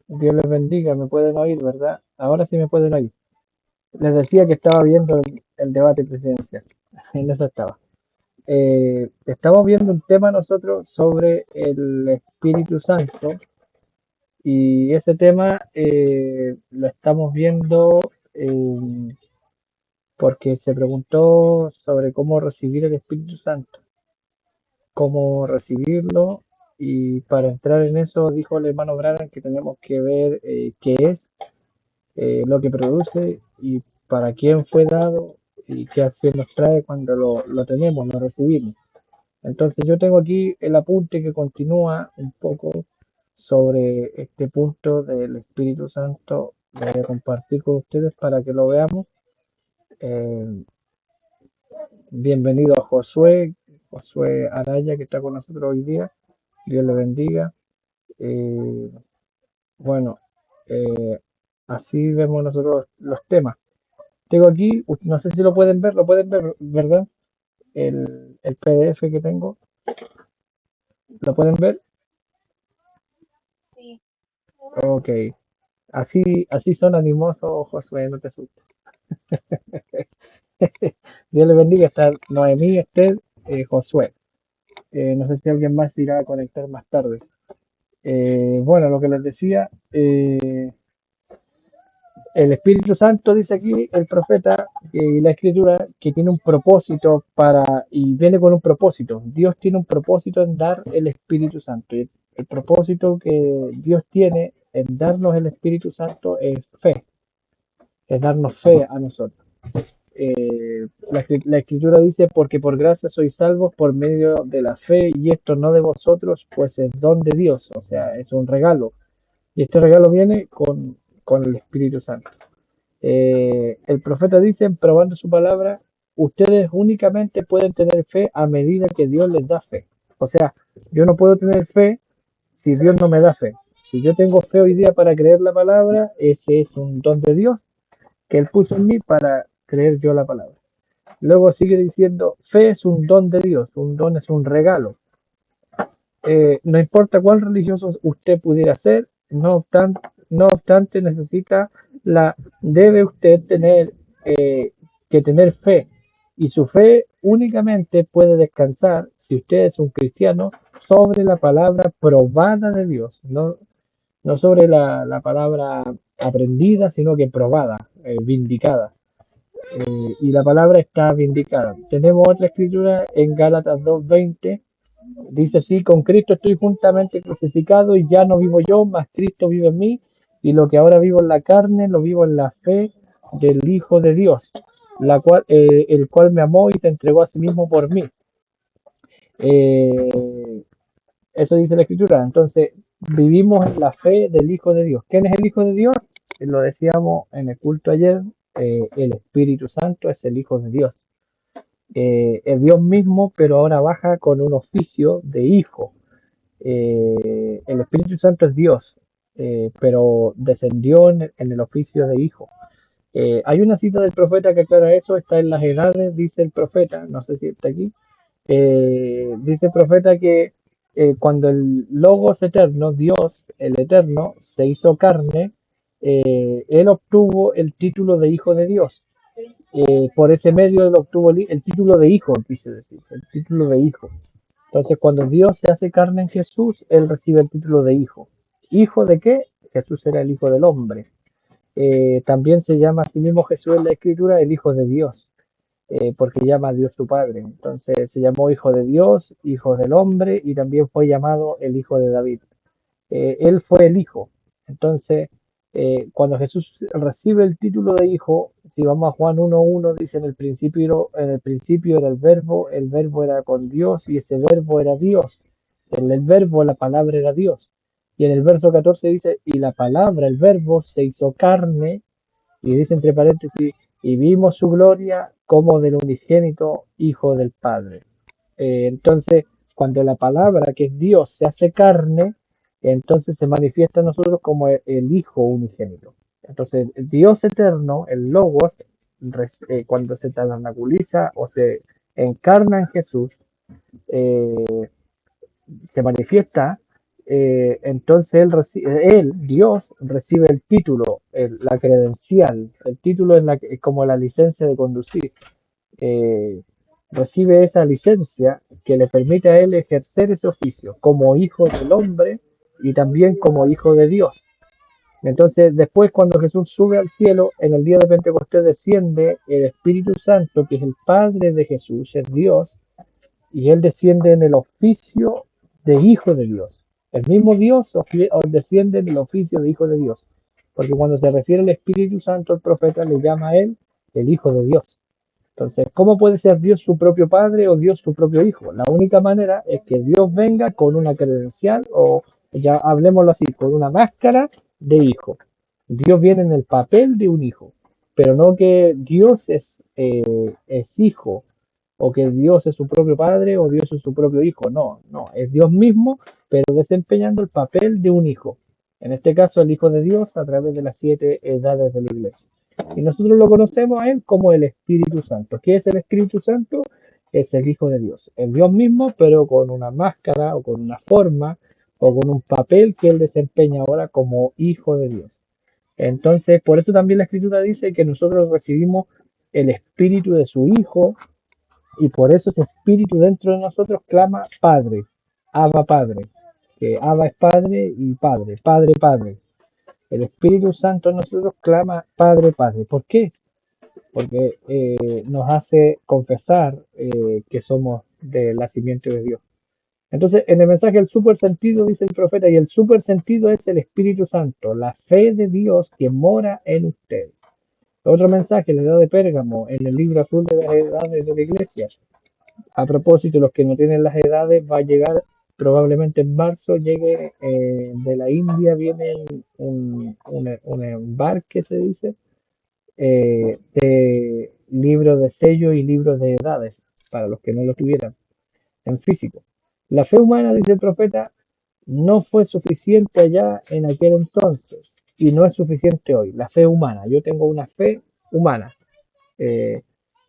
Dios les bendiga, me pueden oír, ¿verdad? Ahora sí me pueden oír. Les decía que estaba viendo el debate presidencial. En eso estaba. Estamos viendo un tema nosotros sobre el Espíritu Santo y ese tema lo estamos viendo porque se preguntó sobre cómo recibir el Espíritu Santo, cómo recibirlo y para entrar en eso dijo el hermano Branham que tenemos que ver qué es lo que produce y para quién fue dado y qué acción nos trae cuando lo tenemos, lo recibimos. Entonces yo tengo aquí el apunte que continúa un poco sobre este punto del Espíritu Santo. Lo voy a compartir con ustedes para que lo veamos. Eh, Bienvenido a Josué Araya que está con nosotros hoy día. Dios le bendiga. Eh, bueno, eh, así vemos nosotros los temas. Tengo aquí, no sé si lo pueden ver, ¿verdad? El PDF que tengo, ¿lo pueden ver? Sí, Ok, así son animosos, Josué, no te asustes. Dios le bendiga, está Noemí, Esther, Josué. No sé si alguien más se irá a conectar más tarde. Bueno, lo que les decía, el Espíritu Santo dice aquí el profeta y la escritura que tiene un propósito y viene con un propósito. Dios tiene un propósito en dar el Espíritu Santo. Y el propósito que Dios tiene en darnos el Espíritu Santo es darnos fe a nosotros. La escritura dice, porque por gracia sois salvos por medio de la fe, y esto no de vosotros, pues es don de Dios, o sea, es un regalo. Y este regalo viene con el Espíritu Santo. El profeta dice, probando su palabra, ustedes únicamente pueden tener fe a medida que Dios les da fe. O sea, yo no puedo tener fe si Dios no me da fe. Si yo tengo fe hoy día para creer la palabra, ese es un don de Dios que Él puso en mí para creer yo la palabra. Luego sigue diciendo, fe es un don de Dios, un don es un regalo. No importa cuán religioso usted pudiera ser, no obstante debe usted tener que tener fe. Y su fe únicamente puede descansar, si usted es un cristiano, sobre la palabra probada de Dios, no sobre la palabra aprendida, sino que probada, vindicada. Y la palabra está vindicada. Tenemos otra escritura en Gálatas 2:20. Dice así, con Cristo estoy juntamente crucificado y ya no vivo yo, mas Cristo vive en mí, y lo que ahora vivo en la carne, lo vivo en la fe del Hijo de Dios, el cual me amó y se entregó a sí mismo por mí. Eh, Eso dice la Escritura. Entonces, vivimos en la fe del Hijo de Dios. ¿Quién es el Hijo de Dios? Lo decíamos en el culto ayer, el Espíritu Santo es el Hijo de Dios. Es Dios mismo, pero ahora baja con un oficio de hijo. El Espíritu Santo es Dios, pero descendió en el oficio de hijo. Hay una cita del profeta que aclara eso, está en las edades, dice el profeta, no sé si está aquí, dice el profeta que cuando el Logos eterno, Dios, el eterno, se hizo carne, él obtuvo el título de hijo de Dios. Por ese medio él obtuvo el título de hijo, quise decir, el título de hijo. Entonces, cuando Dios se hace carne en Jesús, él recibe el título de hijo. ¿Hijo de qué? Jesús era el hijo del hombre. También se llama a sí mismo Jesús en la Escritura el Hijo de Dios, porque llama a Dios su Padre. Entonces se llamó Hijo de Dios, Hijo del Hombre, y también fue llamado el Hijo de David. Él fue el Hijo. Entonces, cuando Jesús recibe el título de Hijo, si vamos a Juan 1:1, dice en el principio era el verbo era con Dios y ese verbo era Dios. En el verbo la palabra era Dios. Y en el verso 14 dice, y la palabra, el verbo, se hizo carne, y dice entre paréntesis, y vimos su gloria como del unigénito Hijo del Padre. Entonces, cuando la palabra, que es Dios, se hace carne, entonces se manifiesta en nosotros como el Hijo unigénito. Entonces, el Dios eterno, el Logos, cuando se tabernaculiza o se encarna en Jesús, eh, se manifiesta entonces Dios, recibe el título, la credencial. El título es como la licencia de conducir. eh, Recibe esa licencia que le permite a él ejercer ese oficio como hijo del hombre y también como hijo de Dios. Entonces, después cuando Jesús sube al cielo, en el día de Pentecostés desciende el Espíritu Santo, que es el Padre de Jesús, es Dios, y él desciende en el oficio de hijo de Dios. El mismo Dios desciende en el oficio de hijo de Dios, porque cuando se refiere al Espíritu Santo, el profeta le llama a él el Hijo de Dios. Entonces, ¿cómo puede ser Dios su propio Padre o Dios su propio Hijo? La única manera es que Dios venga con una credencial o, ya hablemoslo así, con una máscara de hijo. Dios viene en el papel de un hijo, pero no que Dios es hijo o que Dios es su propio Padre o Dios es su propio Hijo. No, no, es Dios mismo, pero desempeñando el papel de un hijo. En este caso, el Hijo de Dios a través de las 7 edades de la iglesia. Y nosotros lo conocemos a Él como el Espíritu Santo. ¿Qué es el Espíritu Santo? Es el Hijo de Dios. Es Dios mismo, pero con una máscara o con una forma o con un papel que Él desempeña ahora como Hijo de Dios. Entonces, por eso también la Escritura dice que nosotros recibimos el Espíritu de su Hijo y por eso ese Espíritu dentro de nosotros clama Padre, Abba Padre. Que Abba es Padre y Padre, Padre, Padre. El Espíritu Santo en nosotros clama Padre, Padre. ¿Por qué? Porque nos hace confesar que somos del nacimiento de Dios. Entonces, en el mensaje el super sentido dice el profeta, y el super sentido es el Espíritu Santo, la fe de Dios que mora en usted. Otro mensaje, la edad de Pérgamo, en el libro azul de las edades de la iglesia. A propósito, los que no tienen las edades, va a llegar probablemente en marzo, llegue de la India, viene un embarque, se dice, de libros de sello y libros de edades, para los que no lo tuvieran en físico. La fe humana, dice el profeta, no fue suficiente allá en aquel entonces y no es suficiente hoy. La fe humana, yo tengo una fe humana, eh,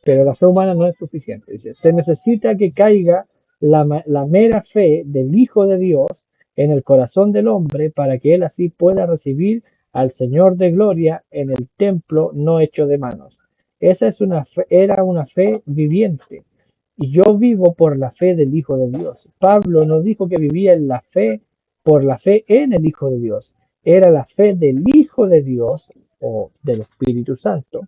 pero la fe humana no es suficiente. Dice, se necesita que caiga la mera fe del Hijo de Dios en el corazón del hombre para que él así pueda recibir al Señor de gloria en el templo no hecho de manos. Esa es era una fe viviente. Y yo vivo por la fe del Hijo de Dios. Pablo no dijo que vivía en la fe por la fe en el Hijo de Dios. Era la fe del Hijo de Dios o del Espíritu Santo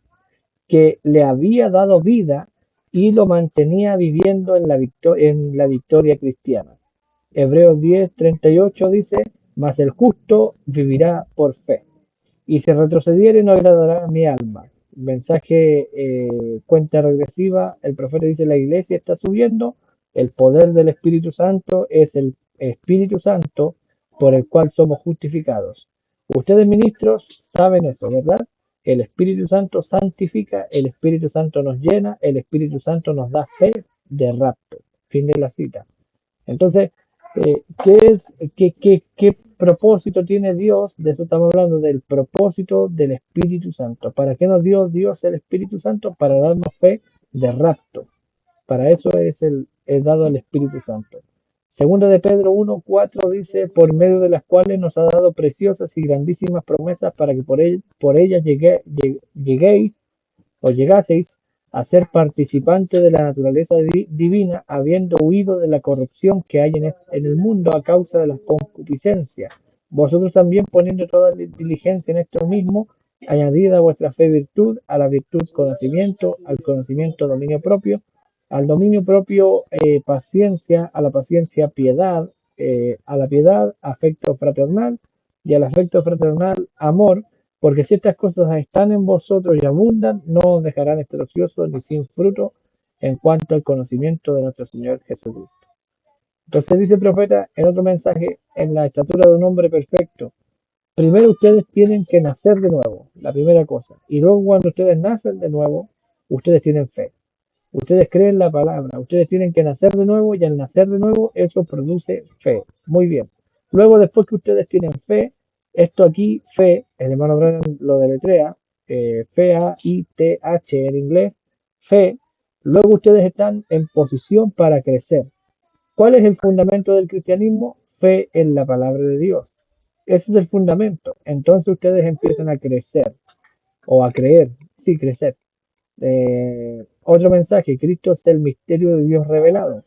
que le había dado vida y lo mantenía viviendo en la victoria cristiana. Hebreos 10:38 dice, mas el justo vivirá por fe. Y si retrocediere no agradará a mi alma. Mensaje cuenta regresiva, el profeta dice, la iglesia está subiendo, el poder del Espíritu Santo es el Espíritu Santo por el cual somos justificados. Ustedes ministros saben eso, ¿verdad? El Espíritu Santo santifica, el Espíritu Santo nos llena, el Espíritu Santo nos da fe de rapto. Fin de la cita. Entonces, ¿qué propósito tiene Dios? De eso estamos hablando, del propósito del Espíritu Santo. ¿Para qué nos dio Dios el Espíritu Santo? Para darnos fe de rapto. Para eso es dado el Espíritu Santo. Segunda de Pedro 1:4 dice, por medio de las cuales nos ha dado preciosas y grandísimas promesas para que por ellas lleguéis o llegaseis a ser participantes de la naturaleza divina, habiendo huido de la corrupción que hay en el mundo a causa de la concupiscencia. Vosotros también poniendo toda diligencia en esto mismo, añadid a vuestra fe virtud, a la virtud conocimiento, al conocimiento dominio propio, al dominio propio paciencia, a la paciencia piedad, a la piedad afecto fraternal y al afecto fraternal amor, porque si estas cosas están en vosotros y abundan, no os dejarán estar ociosos ni sin fruto en cuanto al conocimiento de nuestro Señor Jesucristo. Entonces dice el profeta en otro mensaje, en la estatura de un hombre perfecto, primero ustedes tienen que nacer de nuevo, la primera cosa, y luego cuando ustedes nacen de nuevo, ustedes tienen fe. Ustedes creen la palabra, ustedes tienen que nacer de nuevo y al nacer de nuevo eso produce fe. Muy bien. Luego, después que ustedes tienen fe, esto aquí, fe, el hermano Branham lo deletrea, F-A-I-T-H en inglés, fe, luego ustedes están en posición para crecer. ¿Cuál es el fundamento del cristianismo? fe en la palabra de Dios. Ese es el fundamento. Entonces ustedes empiezan a crecer o a creer, sí, crecer. Otro mensaje, Cristo es el misterio de Dios revelado.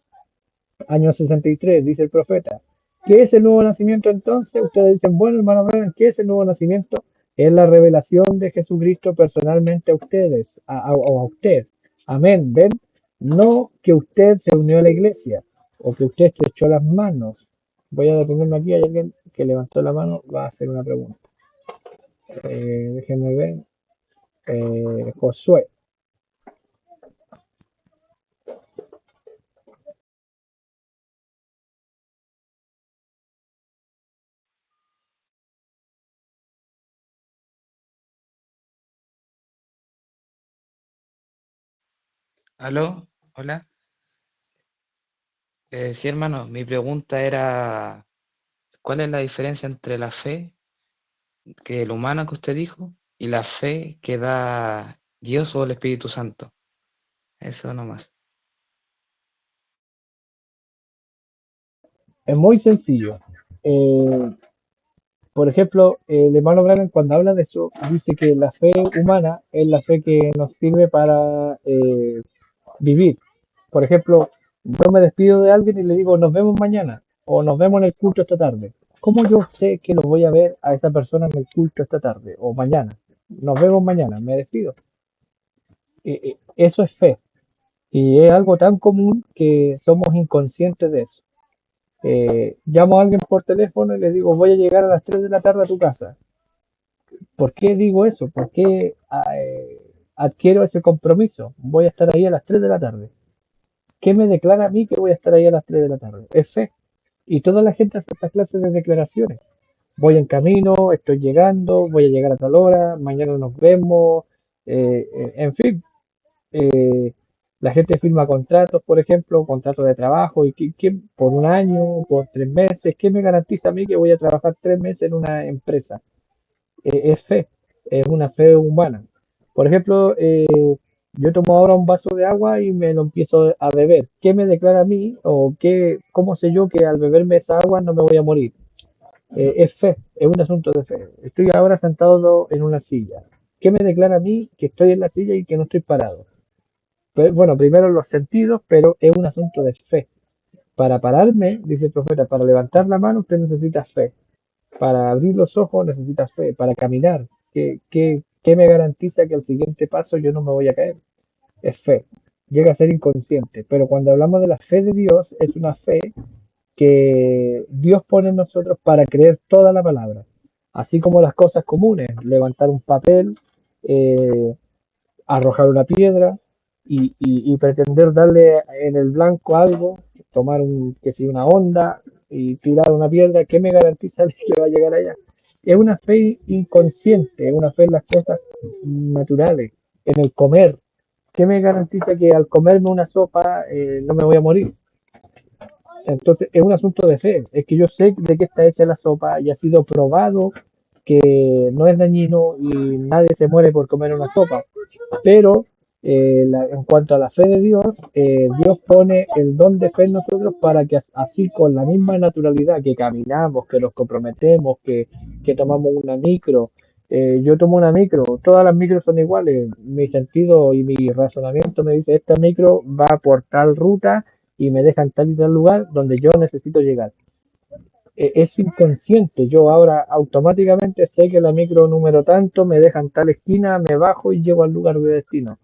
Año 63, dice el profeta. ¿Qué es el nuevo nacimiento entonces? Ustedes dicen, bueno, hermano Brian, ¿qué es el nuevo nacimiento? Es la revelación de Jesucristo personalmente a ustedes, o a usted. Amén, ¿ven? No que usted se unió a la iglesia o que usted estrechó las manos. Voy a detenerme aquí, hay alguien que levantó la mano, va a hacer una pregunta. Déjenme ver. Josué. ¿Aló? Hola. Sí, hermano, mi pregunta era, ¿cuál es la diferencia entre la fe que el humana que usted dijo y la fe que da Dios o el Espíritu Santo? Eso nomás. Es muy sencillo. Eh, por ejemplo, el hermano Branham cuando habla de eso dice que la fe humana es la fe que nos sirve para vivir. Por ejemplo, yo me despido de alguien y le digo nos vemos mañana o nos vemos en el culto esta tarde. ¿Cómo yo sé que lo voy a ver a esa persona en el culto esta tarde o mañana? Nos vemos mañana, me despido. Eso es fe y es algo tan común que somos inconscientes de eso. Llamo a alguien por teléfono y le digo voy a llegar a las 3 de la tarde a tu casa. ¿Por qué digo eso? ¿Por qué adquiero ese compromiso? Voy a estar ahí a las 3 de la tarde. ¿Qué me declara a mí que voy a estar ahí a las 3 de la tarde? Es fe. Y toda la gente hace estas clases de declaraciones. Voy en camino, estoy llegando, voy a llegar a tal hora, mañana nos vemos, en fin. eh, la gente firma contratos, por ejemplo, contratos de trabajo, y por un año, por 3 meses, ¿qué me garantiza a mí que voy a trabajar 3 meses en una empresa? Es fe, es una fe humana. Por ejemplo, yo tomo ahora un vaso de agua y me lo empiezo a beber. ¿Qué me declara a mí o cómo sé yo que al beberme esa agua no me voy a morir? Es fe, es un asunto de fe. Estoy ahora sentado en una silla. ¿Qué me declara a mí que estoy en la silla y que no estoy parado? Pues, bueno, primero los sentidos, pero es un asunto de fe. Para pararme, dice el profeta, para levantar la mano usted necesita fe. Para abrir los ojos necesitas fe, para caminar. ¿Qué me garantiza que al siguiente paso yo no me voy a caer? Es fe. Llega a ser inconsciente, pero cuando hablamos de la fe de Dios, es una fe que Dios pone en nosotros para creer toda la palabra. Así como las cosas comunes, levantar un papel, eh, arrojar una piedra y pretender darle en el blanco algo, tomar que sea una onda y tirar una piedra, ¿qué me garantiza que va a llegar allá? Es una fe inconsciente, es una fe en las cosas naturales, en el comer. ¿Qué me garantiza que al comerme una sopa no me voy a morir? Entonces es un asunto de fe, es que yo sé de qué está hecha la sopa y ha sido probado que no es dañino y nadie se muere por comer una sopa. Pero en cuanto a la fe de Dios, Dios pone el don de fe en nosotros para que así con la misma naturalidad que caminamos, que nos comprometemos, que tomamos una micro. Yo tomo una micro, todas las micros son iguales. Mi sentido y mi razonamiento me dice, esta micro va por tal ruta y me deja en tal y tal lugar donde yo necesito llegar. Es inconsciente, yo ahora automáticamente sé que la micro número tanto me deja en tal esquina, me bajo y llego al lugar de destino.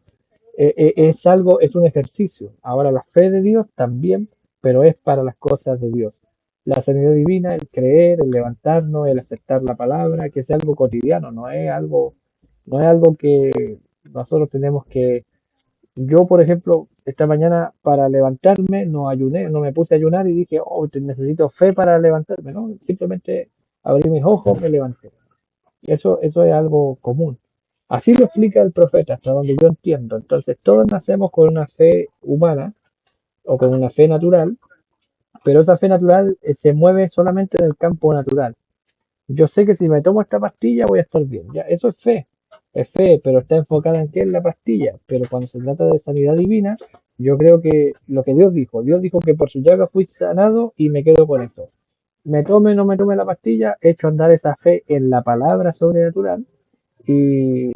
Es algo, es un ejercicio. Ahora la fe de Dios también, pero es para las cosas de Dios. La sanidad divina, el creer, el levantarnos, el aceptar la palabra, que es algo cotidiano, no es algo que nosotros tenemos que. Yo, por ejemplo, esta mañana para levantarme no ayuné, no me puse a ayunar y dije, oh, necesito fe para levantarme, ¿no? Simplemente abrí mis ojos, me levanté. Eso es algo común. Así lo explica el profeta, hasta donde yo entiendo. Entonces, todos nacemos con una fe humana o con una fe natural, pero esa fe natural se mueve solamente en el campo natural. Yo sé que si me tomo esta pastilla voy a estar bien. Ya, eso es fe, pero está enfocada en qué es la pastilla. Pero cuando se trata de sanidad divina, yo creo que lo que Dios dijo que por su llaga fui sanado y me quedo con eso. me tome o no me tome la pastilla, echo a andar esa fe en la palabra sobrenatural y,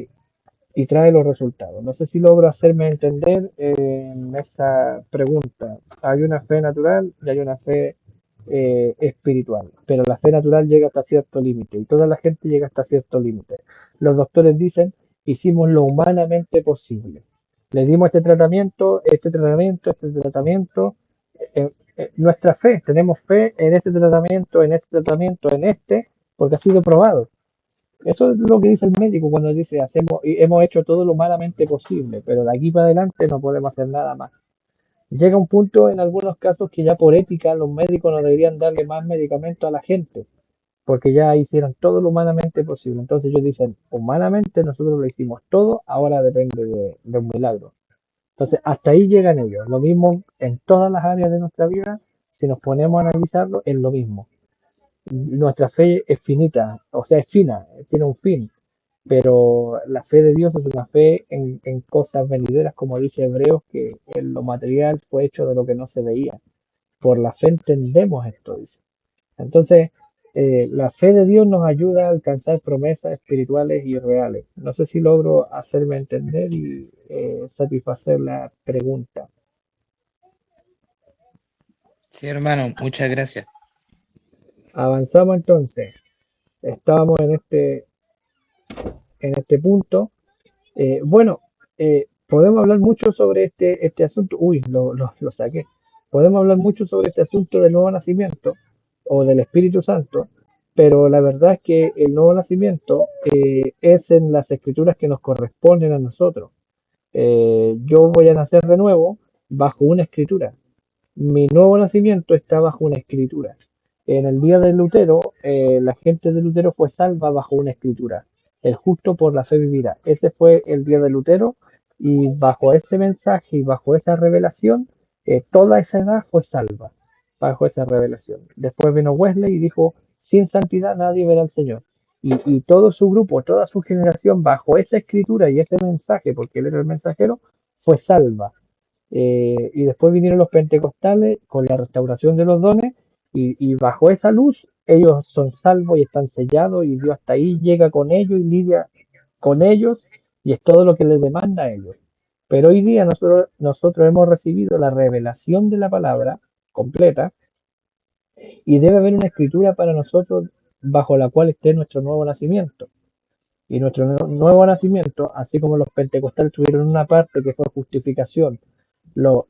y trae los resultados. No sé si logro hacerme entender en esa pregunta. Hay una fe natural y hay una fe espiritual, pero la fe natural llega hasta cierto límite y toda la gente llega hasta cierto límite. Los doctores dicen, hicimos lo humanamente posible. Le dimos este tratamiento, este tratamiento, este tratamiento. Nuestra fe, tenemos fe en este tratamiento, en este tratamiento, en este, porque ha sido probado. Eso es lo que dice el médico cuando dice hacemos y hemos hecho todo lo humanamente posible, pero de aquí para adelante no podemos hacer nada más. Llega un punto en algunos casos que ya por ética los médicos no deberían darle más medicamento a la gente, porque ya hicieron todo lo humanamente posible. Entonces ellos dicen, humanamente nosotros lo hicimos todo, ahora depende de un milagro. Entonces hasta ahí llegan ellos. Lo mismo en todas las áreas de nuestra vida, si nos ponemos a analizarlo, es lo mismo. Nuestra fe es finita, o sea, es fina, tiene un fin, pero la fe de Dios es una fe en cosas venideras, como dice Hebreos, que en lo material fue hecho de lo que no se veía. Por la fe entendemos esto, dice. Entonces, la fe de Dios nos ayuda a alcanzar promesas espirituales y reales. No sé si logro hacerme entender y satisfacer la pregunta. Sí, hermano, muchas gracias. Avanzamos entonces. Estábamos en este punto. Bueno, podemos hablar mucho sobre este asunto. Uy, lo saqué. Podemos hablar mucho sobre este asunto del nuevo nacimiento o del Espíritu Santo, pero la verdad es que el nuevo nacimiento es en las escrituras que nos corresponden a nosotros. Yo voy a nacer de nuevo bajo una escritura. Mi nuevo nacimiento está bajo una escritura. En el día de Lutero, la gente de Lutero fue salva bajo una escritura. El justo por la fe vivirá. Ese fue el día de Lutero y bajo ese mensaje y bajo esa revelación, toda esa edad fue salva bajo esa revelación. Después vino Wesley y dijo, sin santidad nadie verá al Señor. Y todo su grupo, toda su generación, bajo esa escritura y ese mensaje, porque él era el mensajero, fue salva. Y después vinieron los pentecostales con la restauración de los dones y bajo esa luz ellos son salvos y están sellados y Dios hasta ahí llega con ellos y lidia con ellos y es todo lo que les demanda a ellos. Pero hoy día nosotros hemos recibido la revelación de la palabra completa y debe haber una escritura para nosotros bajo la cual esté nuestro nuevo nacimiento. Y nuestro nuevo nacimiento, así como los pentecostales tuvieron una parte que fue justificación, los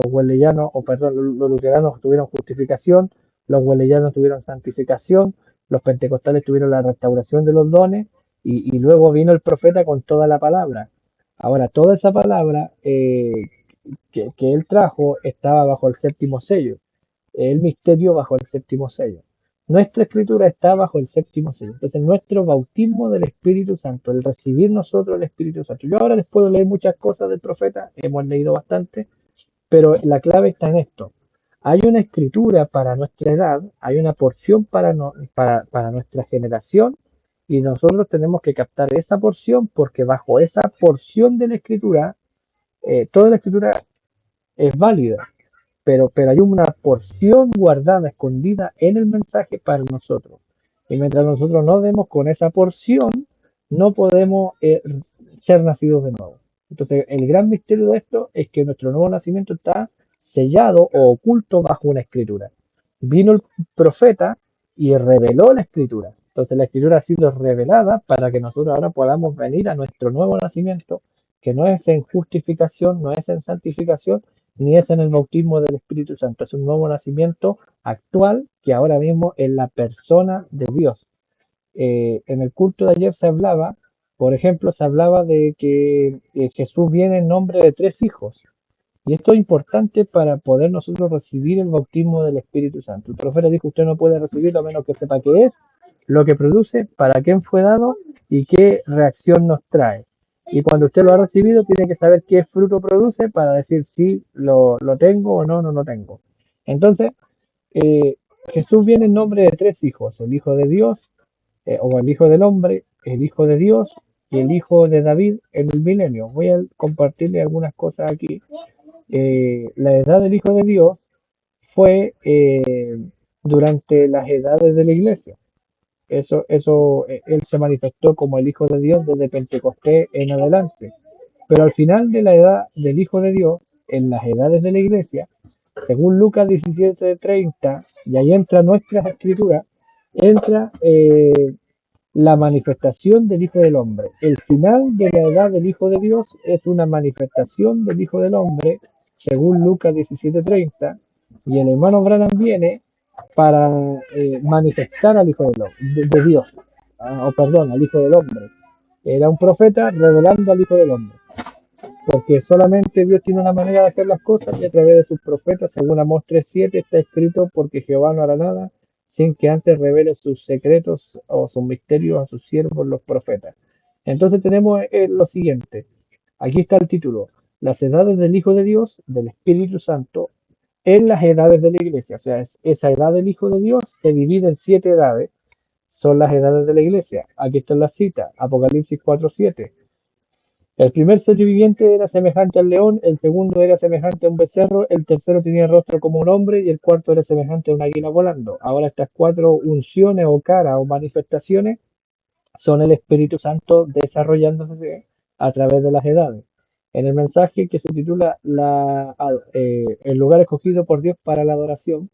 wesleyanos, o perdón, los luteranos tuvieron justificación, los wesleyanos tuvieron santificación, los pentecostales tuvieron la restauración de los dones, y luego vino el profeta con toda la palabra. Ahora, toda esa palabra que él trajo estaba bajo el séptimo sello, el misterio bajo el séptimo sello. Nuestra escritura está bajo el séptimo sello. Entonces, nuestro bautismo del Espíritu Santo, el recibir nosotros el Espíritu Santo. Yo ahora les puedo leer muchas cosas del profeta, hemos leído bastante, pero la clave está en esto. Hay una escritura para nuestra edad, hay una porción para nuestra generación, y nosotros tenemos que captar esa porción porque bajo esa porción de la escritura, toda la escritura es válida, pero hay una porción guardada, escondida en el mensaje para nosotros. Y mientras nosotros no demos con esa porción, no podemos ser nacidos de nuevo. Entonces, el gran misterio de esto es que nuestro nuevo nacimiento está sellado o oculto bajo una escritura. Vino el profeta y reveló la escritura. Entonces, la escritura ha sido revelada para que nosotros ahora podamos venir a nuestro nuevo nacimiento, que no es en justificación, no es en santificación, ni es en el bautismo del Espíritu Santo. Es un nuevo nacimiento actual que ahora mismo es la persona de Dios. En el culto de ayer se hablaba, por ejemplo, se hablaba de que Jesús viene en nombre de tres hijos. Y esto es importante para poder nosotros recibir el bautismo del Espíritu Santo. El profeta dijo, usted no puede recibirlo a menos que sepa qué es, lo que produce, para quién fue dado y qué reacción nos trae. Y cuando usted lo ha recibido, tiene que saber qué fruto produce para decir si lo tengo o no lo tengo. Entonces, eh, Jesús viene en nombre de tres hijos, el Hijo de Dios, o el Hijo del Hombre, el Hijo de Dios y el Hijo de David en el milenio. Voy a compartirle algunas cosas aquí. La edad del Hijo de Dios fue durante las edades de la iglesia. Él se manifestó como el Hijo de Dios desde Pentecostés en adelante. Pero al final de la edad del Hijo de Dios, en las edades de la iglesia, según Lucas 17:30, y ahí entra nuestra escritura, entra la manifestación del Hijo del Hombre. El final de la edad del Hijo de Dios es una manifestación del Hijo del Hombre, según Lucas 17:30, y el hermano Branham viene para manifestar al Hijo de Dios, o perdón, al Hijo del Hombre. Era un profeta revelando al Hijo del Hombre, porque solamente Dios tiene una manera de hacer las cosas y a través de sus profetas, según Amós 3:7, está escrito, porque Jehová no hará nada sin que antes revele sus secretos o sus misterios a sus siervos los profetas. Entonces tenemos lo siguiente, aquí está el título, las edades del Hijo de Dios, del Espíritu Santo, en las edades de la iglesia. O sea, esa edad del Hijo de Dios se divide en 7 edades, son las edades de la iglesia. Aquí está la cita, Apocalipsis 4:7. El primer ser viviente era semejante al león, el segundo era semejante a un becerro, el tercero tenía rostro como un hombre y el cuarto era semejante a un águila volando. Ahora estas 4 unciones o caras o manifestaciones son el Espíritu Santo desarrollándose a través de las edades. En el mensaje que se titula el lugar escogido por Dios para la adoración,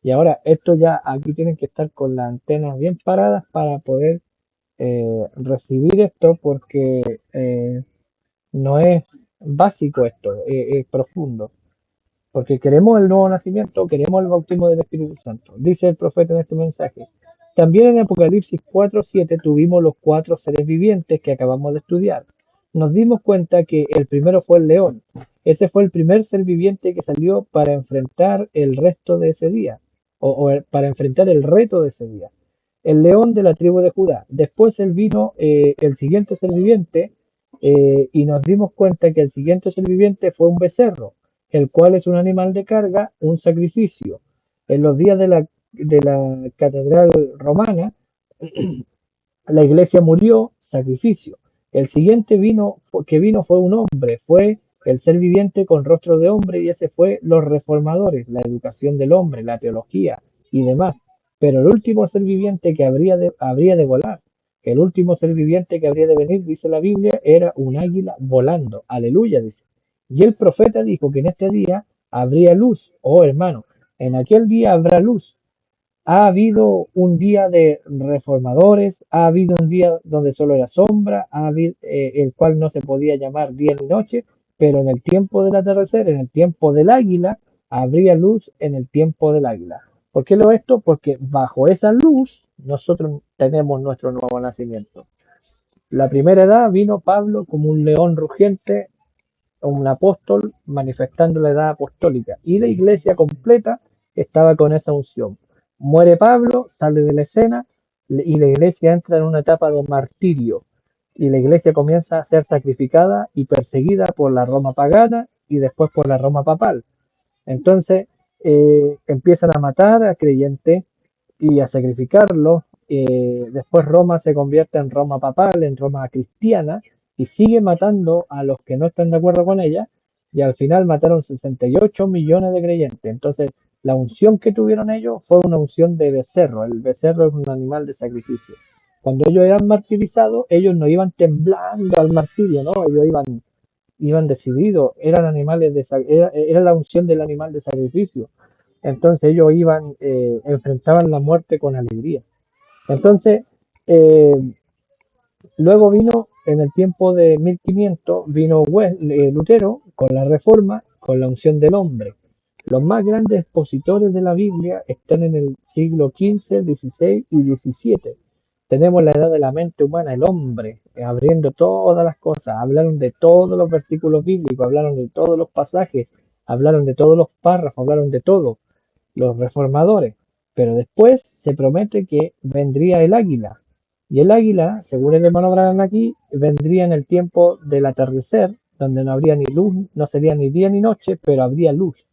y ahora esto ya aquí tienen que estar con las antenas bien paradas para poder recibir esto porque no es básico esto, es profundo. Porque queremos el nuevo nacimiento, queremos el bautismo del Espíritu Santo. Dice el profeta en este mensaje. También en Apocalipsis 4:7 tuvimos los 4 seres vivientes que acabamos de estudiar. Nos dimos cuenta que el primero fue el león. Ese fue el primer ser viviente que salió para enfrentar el resto de ese día, para enfrentar el reto de ese día. El león de la tribu de Judá. Después él vino el siguiente ser viviente y nos dimos cuenta que el siguiente ser viviente fue un becerro, el cual es un animal de carga, un sacrificio. En los días de la catedral romana, la iglesia murió, sacrificio. El siguiente que vino fue un hombre, fue el ser viviente con rostro de hombre y ese fue los reformadores, la educación del hombre, la teología y demás. Pero el último ser viviente que habría de volar, el último ser viviente que habría de venir, dice la Biblia, era un águila volando. Aleluya, dice. Y el profeta dijo que en este día habría luz. Oh hermano, en aquel día habrá luz. Ha habido un día de reformadores, ha habido un día donde solo era sombra, el cual no se podía llamar día ni noche, pero en el tiempo del atardecer, en el tiempo del águila, habría luz en el tiempo del águila. ¿Por qué lo esto? Porque bajo esa luz nosotros tenemos nuestro nuevo nacimiento. La primera edad vino Pablo como un león rugiente, un apóstol manifestando la edad apostólica y la iglesia completa estaba con esa unción. Muere Pablo, sale de la escena y la iglesia entra en una etapa de martirio y la iglesia comienza a ser sacrificada y perseguida por la Roma pagana y después por la Roma papal. Entonces empiezan a matar a creyentes y a sacrificarlos. Después Roma se convierte en Roma papal, en Roma cristiana, y sigue matando a los que no están de acuerdo con ella, y al final mataron 68 millones de creyentes. Entonces, la unción que tuvieron ellos fue una unción de becerro. El becerro es un animal de sacrificio. Cuando ellos eran martirizados, ellos no iban temblando al martirio, ¿no? Ellos iban decididos, eran animales era la unción del animal de sacrificio. Entonces ellos enfrentaban la muerte con alegría. Entonces, eh, luego vino, en el tiempo de 1500, vino Lutero con la reforma, con la unción del hombre. Los más grandes expositores de la Biblia están en el siglo XV, XVI y XVII. Tenemos la edad de la mente humana, el hombre, abriendo todas las cosas. Hablaron de todos los versículos bíblicos, hablaron de todos los pasajes, hablaron de todos los párrafos, hablaron de todo. Los reformadores. Pero después se promete que vendría el águila. Y el águila, según el hermano Branham aquí, vendría en el tiempo del atardecer, donde no habría ni luz, no sería ni día ni noche, pero habría luz.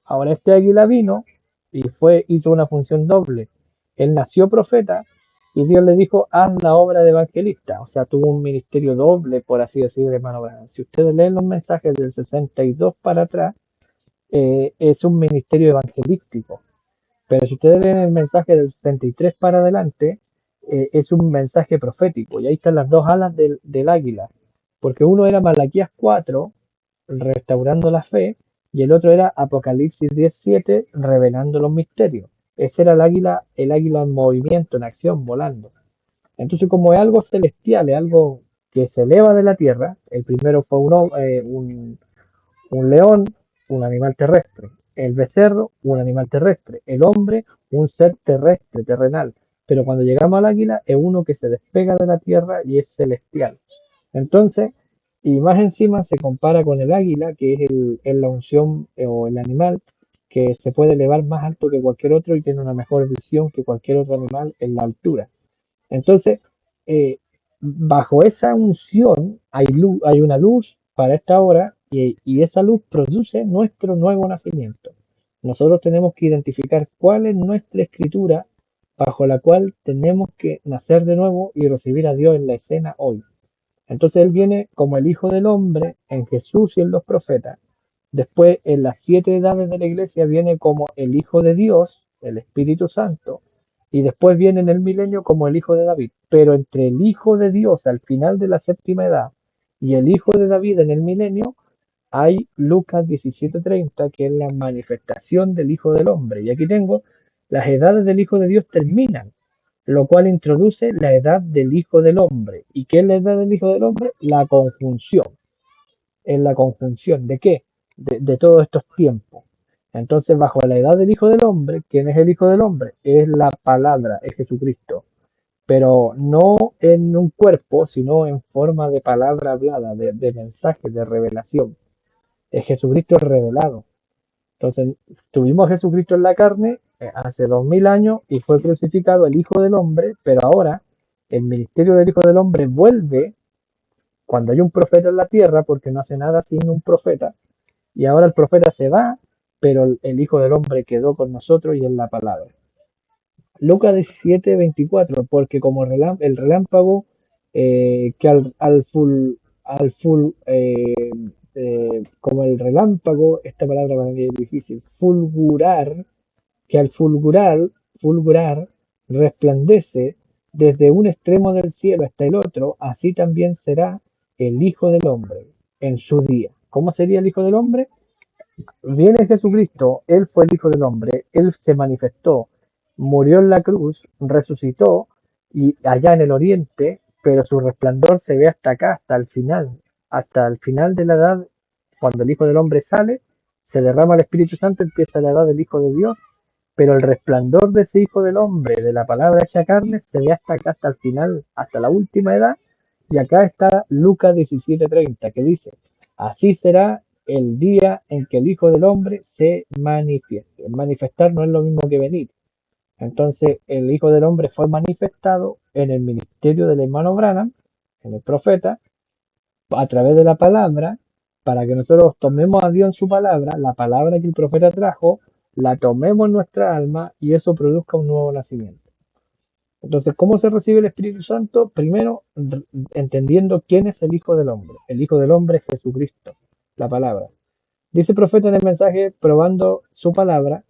Ahora este águila vino y hizo una función doble. Él nació profeta y Dios le dijo, haz la obra de evangelista. O sea, tuvo un ministerio doble, por así decir, hermano Branham. Si ustedes leen los mensajes del 62 para atrás, es un ministerio evangelístico. Pero si ustedes leen el mensaje del 63 para adelante, es un mensaje profético. Y ahí están las dos alas del águila. Porque uno era Malaquías 4, restaurando la fe, y el otro era Apocalipsis 17, revelando los misterios. Ese era el águila en movimiento, en acción, volando. Entonces, como es algo celestial, es algo que se eleva de la tierra, el primero fue un león, un animal terrestre; el becerro, un animal terrestre; el hombre, un ser terrestre, terrenal. Pero cuando llegamos al águila, es uno que se despega de la tierra y es celestial. Entonces, y más encima se compara con el águila, que es la unción o el animal que se puede elevar más alto que cualquier otro y tiene una mejor visión que cualquier otro animal en la altura. Entonces, eh, bajo esa unción hay una luz para esta hora, y esa luz produce nuestro nuevo nacimiento. Nosotros tenemos que identificar cuál es nuestra escritura bajo la cual tenemos que nacer de nuevo y recibir a Dios en la escena hoy. Entonces Él viene como el Hijo del Hombre en Jesús y en los profetas. Después, en las 7 edades de la iglesia, viene como el Hijo de Dios, el Espíritu Santo, y después viene en el milenio como el Hijo de David. Pero entre el Hijo de Dios al final de la 7ª edad y el Hijo de David en el milenio, hay Lucas 17:30, que es la manifestación del Hijo del Hombre. Y aquí tengo, las edades del Hijo de Dios terminan, lo cual introduce la edad del Hijo del Hombre. ¿Y qué es la edad del Hijo del Hombre? La conjunción. Es la conjunción ¿de qué? De todos estos tiempos. Entonces, bajo la edad del Hijo del Hombre, ¿quién es el Hijo del Hombre? Es la palabra, es Jesucristo. Pero no en un cuerpo, sino en forma de palabra hablada, de mensaje, de revelación. Es Jesucristo revelado. Entonces, tuvimos a Jesucristo en la carne hace 2000 años y fue crucificado el Hijo del Hombre, pero ahora el ministerio del Hijo del Hombre vuelve cuando hay un profeta en la tierra, porque no hace nada sin un profeta, y ahora el profeta se va, pero el Hijo del Hombre quedó con nosotros y en la palabra. Lucas 17:24, porque como el relámpago que como el relámpago, esta palabra para mí es difícil, fulgurar, que al fulgurar, resplandece desde un extremo del cielo hasta el otro, así también será el Hijo del Hombre en su día. ¿Cómo sería el Hijo del Hombre? Viene Jesucristo, Él fue el Hijo del Hombre, Él se manifestó, murió en la cruz, resucitó y allá en el oriente, pero su resplandor se ve hasta acá, hasta el final de la edad. Cuando el Hijo del Hombre sale, se derrama el Espíritu Santo, empieza la edad del Hijo de Dios, pero el resplandor de ese Hijo del Hombre, de la palabra hecha carne, se ve hasta acá, hasta el final, hasta la última edad. Y acá está Lucas 17:30, que dice, así será el día en que el Hijo del Hombre se manifieste. El manifestar no es lo mismo que venir. Entonces, el Hijo del Hombre fue manifestado en el ministerio del hermano Branham, en el profeta, a través de la palabra, para que nosotros tomemos a Dios en su palabra, la palabra que el profeta trajo, la tomemos en nuestra alma y eso produzca un nuevo nacimiento. Entonces, ¿cómo se recibe el Espíritu Santo? Primero, entendiendo quién es el Hijo del Hombre. El Hijo del Hombre es Jesucristo, la palabra. Dice el profeta en el mensaje, probando su palabra,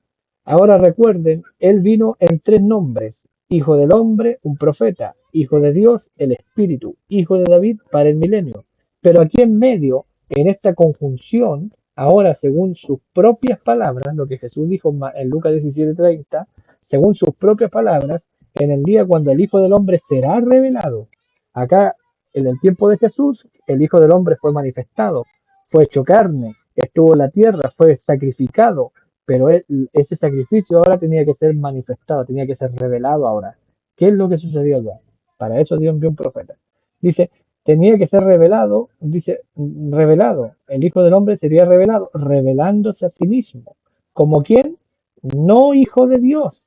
ahora recuerden, Él vino en 3 nombres: Hijo del Hombre, un profeta; Hijo de Dios, el Espíritu; Hijo de David, para el milenio. Pero aquí en medio, en esta conjunción, ahora según sus propias palabras, lo que Jesús dijo en Lucas 17:30, según sus propias palabras, en el día cuando el Hijo del Hombre será revelado. Acá, en el tiempo de Jesús, el Hijo del Hombre fue manifestado, fue hecho carne, estuvo en la tierra, fue sacrificado, pero ese sacrificio ahora tenía que ser manifestado, tenía que ser revelado ahora. ¿Qué es lo que sucedió acá? Para eso Dios envió un profeta. Dice, tenía que ser revelado, dice, revelado. El Hijo del Hombre sería revelado, revelándose a sí mismo. ¿Como quién? No Hijo de Dios,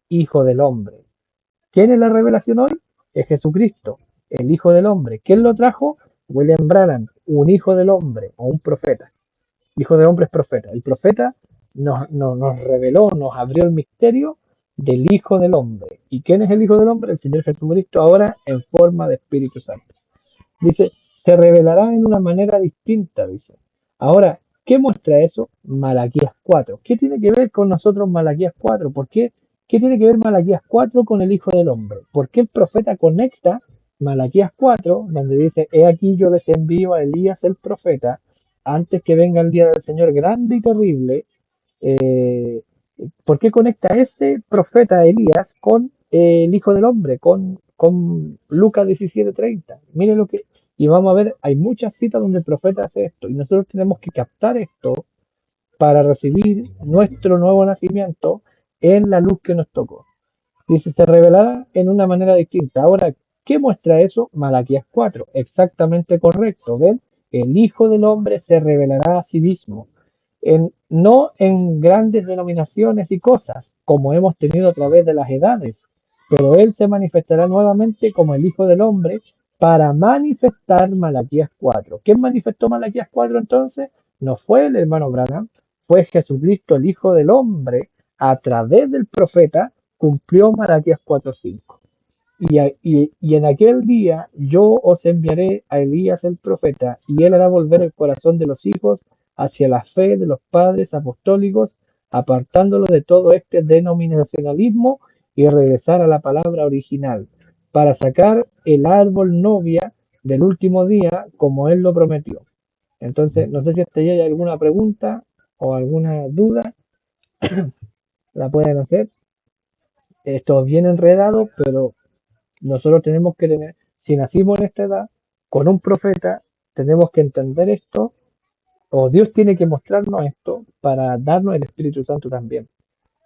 Hijo del Hombre. ¿Quién es la revelación hoy? Es Jesucristo, el Hijo del Hombre. ¿Quién lo trajo? William Branham, un hijo del hombre o un profeta. Hijo del hombre es profeta. El profeta nos reveló, nos abrió el misterio del Hijo del Hombre. ¿Y quién es el Hijo del Hombre? El Señor Jesucristo, ahora en forma de Espíritu Santo. Dice, se revelará en una manera distinta, dice. Ahora, ¿Qué muestra eso? Malaquías 4. ¿Qué tiene que ver con nosotros Malaquías 4? ¿Por qué? ¿Qué tiene que ver Malaquías 4 con el Hijo del Hombre? ¿Por qué el profeta conecta Malaquías 4, donde dice, he aquí yo les envío a Elías el profeta, antes que venga el día del Señor grande y terrible? eh, ¿Por qué conecta ese profeta Elías con el Hijo del Hombre, con Lucas 17:30? Miren lo que... Y vamos a ver, hay muchas citas donde el profeta hace esto, y nosotros tenemos que captar esto para recibir nuestro nuevo nacimiento en la luz que nos tocó. Dice, se revelará en una manera distinta. Ahora, ¿qué muestra eso? Malaquías 4, exactamente correcto. ¿Ven? El Hijo del Hombre se revelará a sí mismo. No en grandes denominaciones y cosas, como hemos tenido a través de las edades, pero Él se manifestará nuevamente como el Hijo del Hombre para manifestar Malaquías 4. ¿Quién manifestó Malaquías 4 entonces? No fue el hermano Branham, fue Jesucristo, el Hijo del Hombre, a través del profeta cumplió Malaquías 4:5. Y en aquel día yo os enviaré a Elías el profeta, y él hará volver el corazón de los hijos hacia la fe de los padres apostólicos, apartándolo de todo este denominacionalismo y regresar a la palabra original, para sacar el árbol novia del último día, como él lo prometió. Entonces, no sé si hasta ahí hay alguna pregunta o alguna duda, la pueden hacer. Esto es bien enredado, pero nosotros tenemos que tener, si nacimos en esta edad, con un profeta, tenemos que entender esto, o Dios tiene que mostrarnos esto para darnos el Espíritu Santo también,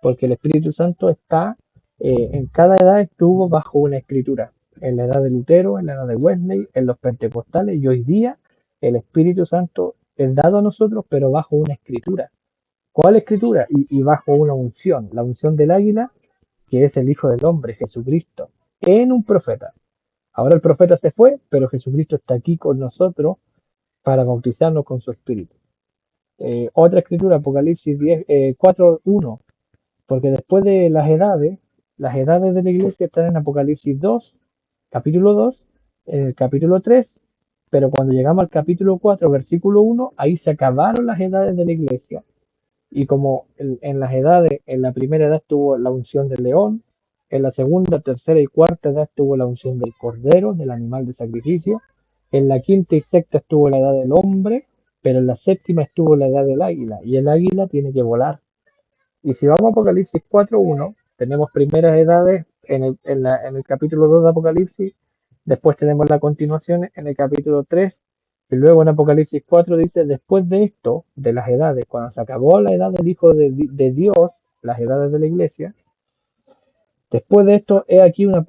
porque el Espíritu Santo está, en cada edad estuvo bajo una escritura, en la edad de Lutero, en la edad de Wesley, en los pentecostales, y hoy día el Espíritu Santo es dado a nosotros, pero bajo una escritura. ¿Cuál escritura? Y bajo una unción, la unción del águila, que es el Hijo del Hombre, Jesucristo, en un profeta. Ahora el profeta se fue, pero Jesucristo está aquí con nosotros para bautizarnos con su Espíritu. Otra escritura, Apocalipsis 10, 4:1, porque después de las edades de la iglesia están en Apocalipsis 2, capítulo 2, en el capítulo 3, pero cuando llegamos al capítulo 4, versículo 1, ahí se acabaron las edades de la iglesia. Y como en las edades, en la primera edad tuvo la unción del león, en la segunda, tercera y cuarta edad tuvo la unción del cordero, del animal de sacrificio, en la quinta y sexta estuvo la edad del hombre, pero en la séptima estuvo la edad del águila, y el águila tiene que volar. Y si vamos a Apocalipsis 4:1, tenemos primeras edades en el capítulo 2 de Apocalipsis, después tenemos la continuación en el capítulo 3, y luego en Apocalipsis 4 dice, después de esto, de las edades, cuando se acabó la edad del Hijo de Dios, las edades de la iglesia, después de esto, he aquí una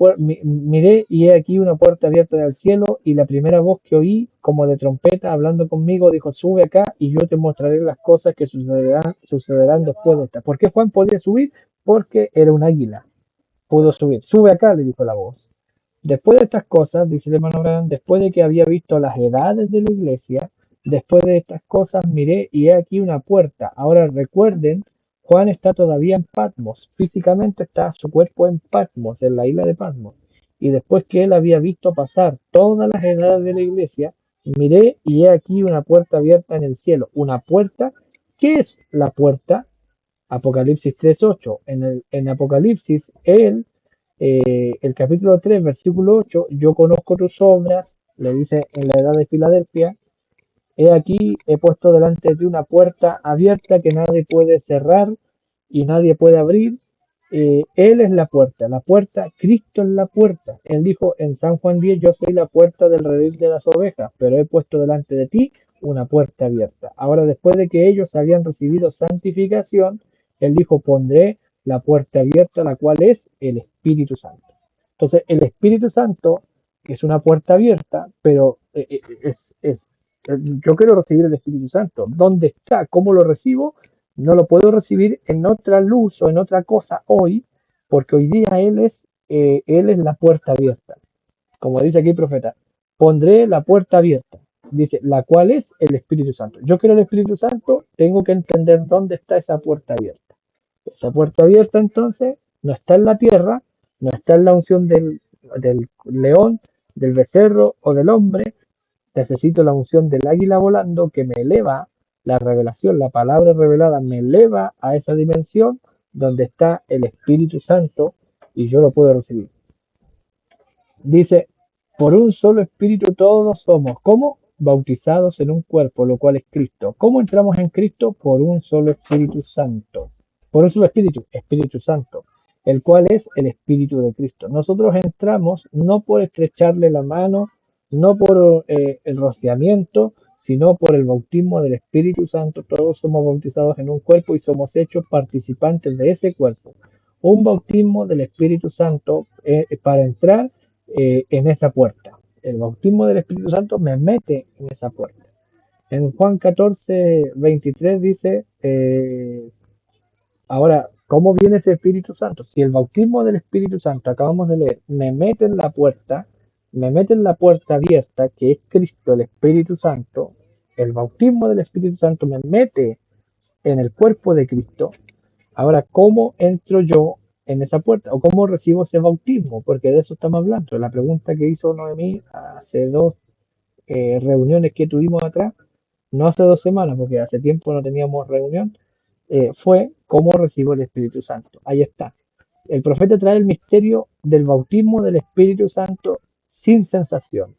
miré y he aquí una puerta abierta en el cielo, y la primera voz que oí, como de trompeta, hablando conmigo, dijo, sube acá y yo te mostraré las cosas que sucederán después de esta. ¿Por qué Juan podía subir? Porque era un águila, pudo subir. Sube acá, le dijo la voz. Después de estas cosas, dice el hermano Abraham, después de que había visto las edades de la iglesia, después de estas cosas miré y he aquí una puerta. Ahora recuerden, Juan está todavía en Patmos, físicamente está su cuerpo en Patmos, en la isla de Patmos. Y después que él había visto pasar todas las edades de la iglesia, miré y he aquí una puerta abierta en el cielo. Una puerta, ¿qué es la puerta? Apocalipsis 3:8. En Apocalipsis, el capítulo 3, versículo 8, yo conozco tus obras, le dice en la edad de Filadelfia, he aquí, he puesto delante de ti una puerta abierta que nadie puede cerrar y nadie puede abrir. Él es la puerta, Cristo es la puerta. Él dijo en San Juan 10, yo soy la puerta del redil de las ovejas, pero he puesto delante de ti una puerta abierta. Ahora, después de que ellos habían recibido santificación, él dijo, pondré la puerta abierta, la cual es el Espíritu Santo. Entonces, el Espíritu Santo es una puerta abierta, pero yo quiero recibir el Espíritu Santo. ¿Dónde está? ¿Cómo lo recibo? No lo puedo recibir en otra luz o en otra cosa hoy, porque hoy día Él es la puerta abierta. Como dice aquí el profeta, pondré la puerta abierta. Dice, la cual es el Espíritu Santo. Yo quiero el Espíritu Santo, tengo que entender dónde está esa puerta abierta. Esa puerta abierta entonces no está en la tierra, no está en la unción del león, del becerro o del hombre. Necesito la unción del águila volando que me eleva La revelación, la palabra revelada me eleva a esa dimensión donde está el Espíritu Santo y yo lo puedo recibir. Dice, por un solo espíritu todos somos, ¿cómo? Bautizados en un cuerpo, lo cual es Cristo. ¿Cómo entramos en Cristo? Por un solo Espíritu Santo. Por un solo Espíritu, Espíritu Santo, el cual es el Espíritu de Cristo. Nosotros entramos no por estrecharle la mano, no por el rociamiento, sino por el bautismo del Espíritu Santo. Todos somos bautizados en un cuerpo y somos hechos participantes de ese cuerpo. Un bautismo del Espíritu Santo para entrar en esa puerta. El bautismo del Espíritu Santo me mete en esa puerta. En Juan 14:23 dice, ahora, ¿cómo viene ese Espíritu Santo? Si el bautismo del Espíritu Santo, acabamos de leer, me mete en la puerta abierta, que es Cristo, el Espíritu Santo, el bautismo del Espíritu Santo me mete en el cuerpo de Cristo. Ahora, ¿cómo entro yo en esa puerta? ¿O cómo recibo ese bautismo? Porque de eso estamos hablando. La pregunta que hizo Noemí hace dos reuniones que tuvimos atrás, no hace 2 semanas, porque hace tiempo no teníamos reunión, fue ¿cómo recibo el Espíritu Santo? Ahí está. El profeta trae el misterio del bautismo del Espíritu Santo sin sensación.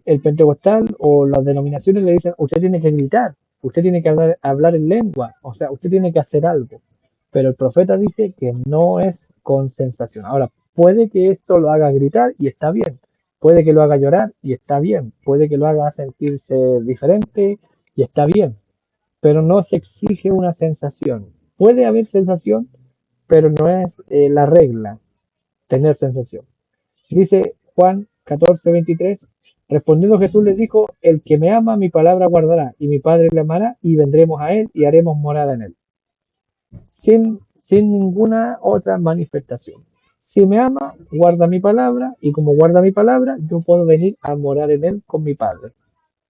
El pentecostal o las denominaciones le dicen, usted tiene que gritar, usted tiene que hablar en lengua, o sea, usted tiene que hacer algo. Pero el profeta dice que no es con sensación. Ahora, puede que esto lo haga gritar y está bien. Puede que lo haga llorar y está bien. Puede que lo haga sentirse diferente y está bien. Pero no se exige una sensación. Puede haber sensación, pero no es la regla tener sensación. Dice Juan 14:23, respondiendo Jesús les dijo, el que me ama mi palabra guardará, y mi Padre le amará, y vendremos a él y haremos morada en él. Sin ninguna otra manifestación. Si me ama, guarda mi palabra, y como guarda mi palabra, yo puedo venir a morar en él con mi Padre.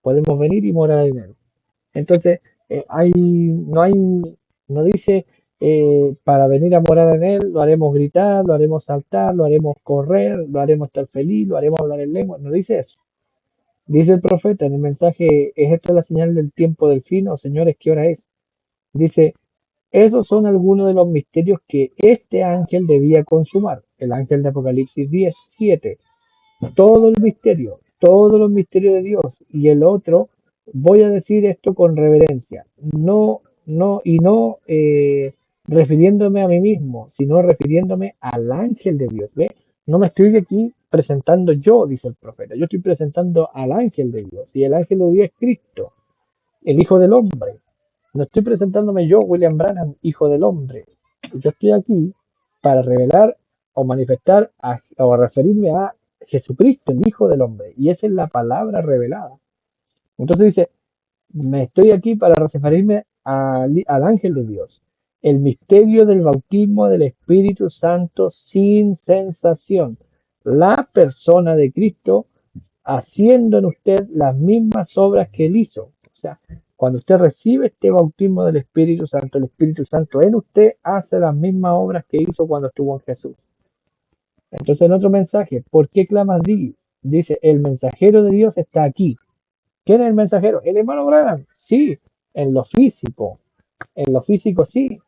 Podemos venir y morar en él. Entonces, no dice para venir a morar en él, lo haremos gritar, lo haremos saltar, lo haremos correr, lo haremos estar feliz, lo haremos hablar en lengua. No dice eso. Dice el profeta en el mensaje, ¿es esta la señal del tiempo del fin? O señores, ¿qué hora es? Dice, esos son algunos de los misterios que este ángel debía consumar. El ángel de Apocalipsis 17. Todos los misterios de Dios. Y el otro, voy a decir esto con reverencia, no refiriéndome a mí mismo, sino refiriéndome al ángel de Dios. ¿Ve? No me estoy aquí presentando yo, dice el profeta, yo estoy presentando al ángel de Dios. Y el ángel de Dios es Cristo, el Hijo del Hombre. No estoy presentándome yo, William Branham, Hijo del Hombre. Yo estoy aquí para revelar o manifestar o referirme a Jesucristo, el Hijo del Hombre. Y esa es la palabra revelada. Entonces dice, me estoy aquí para referirme al ángel de Dios. El misterio del bautismo del Espíritu Santo sin sensación. La persona de Cristo haciendo en usted las mismas obras que él hizo. O sea, cuando usted recibe este bautismo del Espíritu Santo, el Espíritu Santo en usted hace las mismas obras que hizo cuando estuvo en Jesús. Entonces, en otro mensaje, ¿por qué clamas di? Dice, el mensajero de Dios está aquí. ¿Quién es el mensajero? El hermano Branham. Sí, en lo físico. En lo físico sí,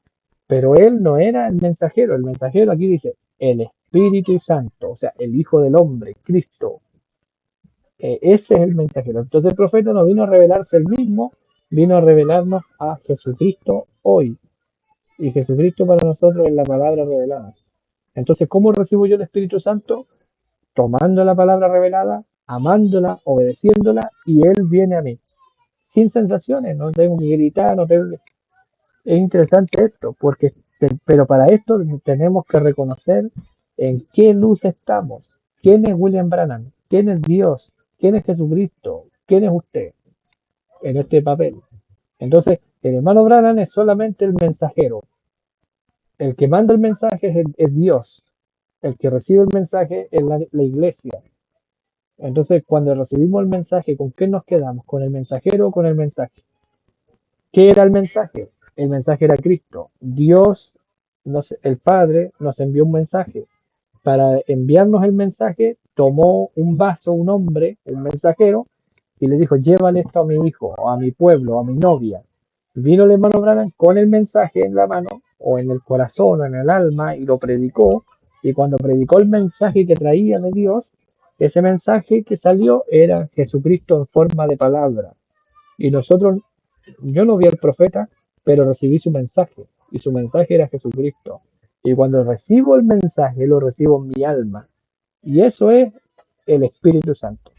pero él no era el mensajero. El mensajero aquí dice, el Espíritu Santo, o sea, el Hijo del Hombre, Cristo. Ese es el mensajero. Entonces el profeta no vino a revelarse el mismo, vino a revelarnos a Jesucristo hoy. Y Jesucristo para nosotros es la palabra revelada. Entonces, ¿cómo recibo yo el Espíritu Santo? Tomando la palabra revelada, amándola, obedeciéndola, y Él viene a mí. Sin sensaciones, no tengo que gritar, no tengo que... Es interesante esto, porque, pero para esto tenemos que reconocer en qué luz estamos. ¿Quién es William Branham? ¿Quién es Dios? ¿Quién es Jesucristo? ¿Quién es usted en este papel? Entonces, el hermano Branham es solamente el mensajero. El que manda el mensaje es Dios. El que recibe el mensaje es la iglesia. Entonces, cuando recibimos el mensaje, ¿con qué nos quedamos? ¿Con el mensajero o con el mensaje? ¿Qué era el mensaje? El mensaje era Cristo. Dios, el Padre, nos envió un mensaje. Para enviarnos el mensaje, tomó un vaso, un hombre, el mensajero, y le dijo, llévale esto a mi hijo, o a mi pueblo, o a mi novia. Vino el hermano Branham con el mensaje en la mano, o en el corazón, o en el alma, y lo predicó. Y cuando predicó el mensaje que traía de Dios, ese mensaje que salió era Jesucristo en forma de palabra. Y nosotros, yo no vi al profeta, pero recibí su mensaje, y su mensaje era Jesucristo. Y cuando recibo el mensaje, lo recibo en mi alma. Y eso es el Espíritu Santo.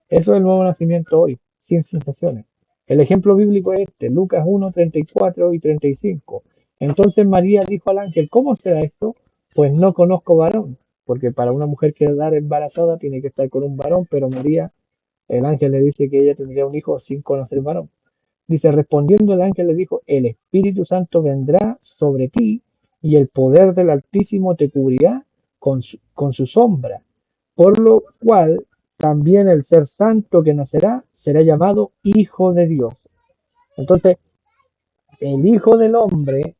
Eso es el nuevo nacimiento hoy, sin sensaciones. El ejemplo bíblico es este, Lucas 1, 34 y 35. Entonces María dijo al ángel, ¿cómo será esto? Pues no conozco varón, porque para una mujer quedar embarazada tiene que estar con un varón, pero María, el ángel le dice que ella tendría un hijo sin conocer varón. Dice, respondiendo el ángel le dijo, el Espíritu Santo vendrá sobre ti y el poder del Altísimo te cubrirá con su sombra, por lo cual también el ser santo que nacerá será llamado Hijo de Dios. Entonces, el Hijo del Hombre,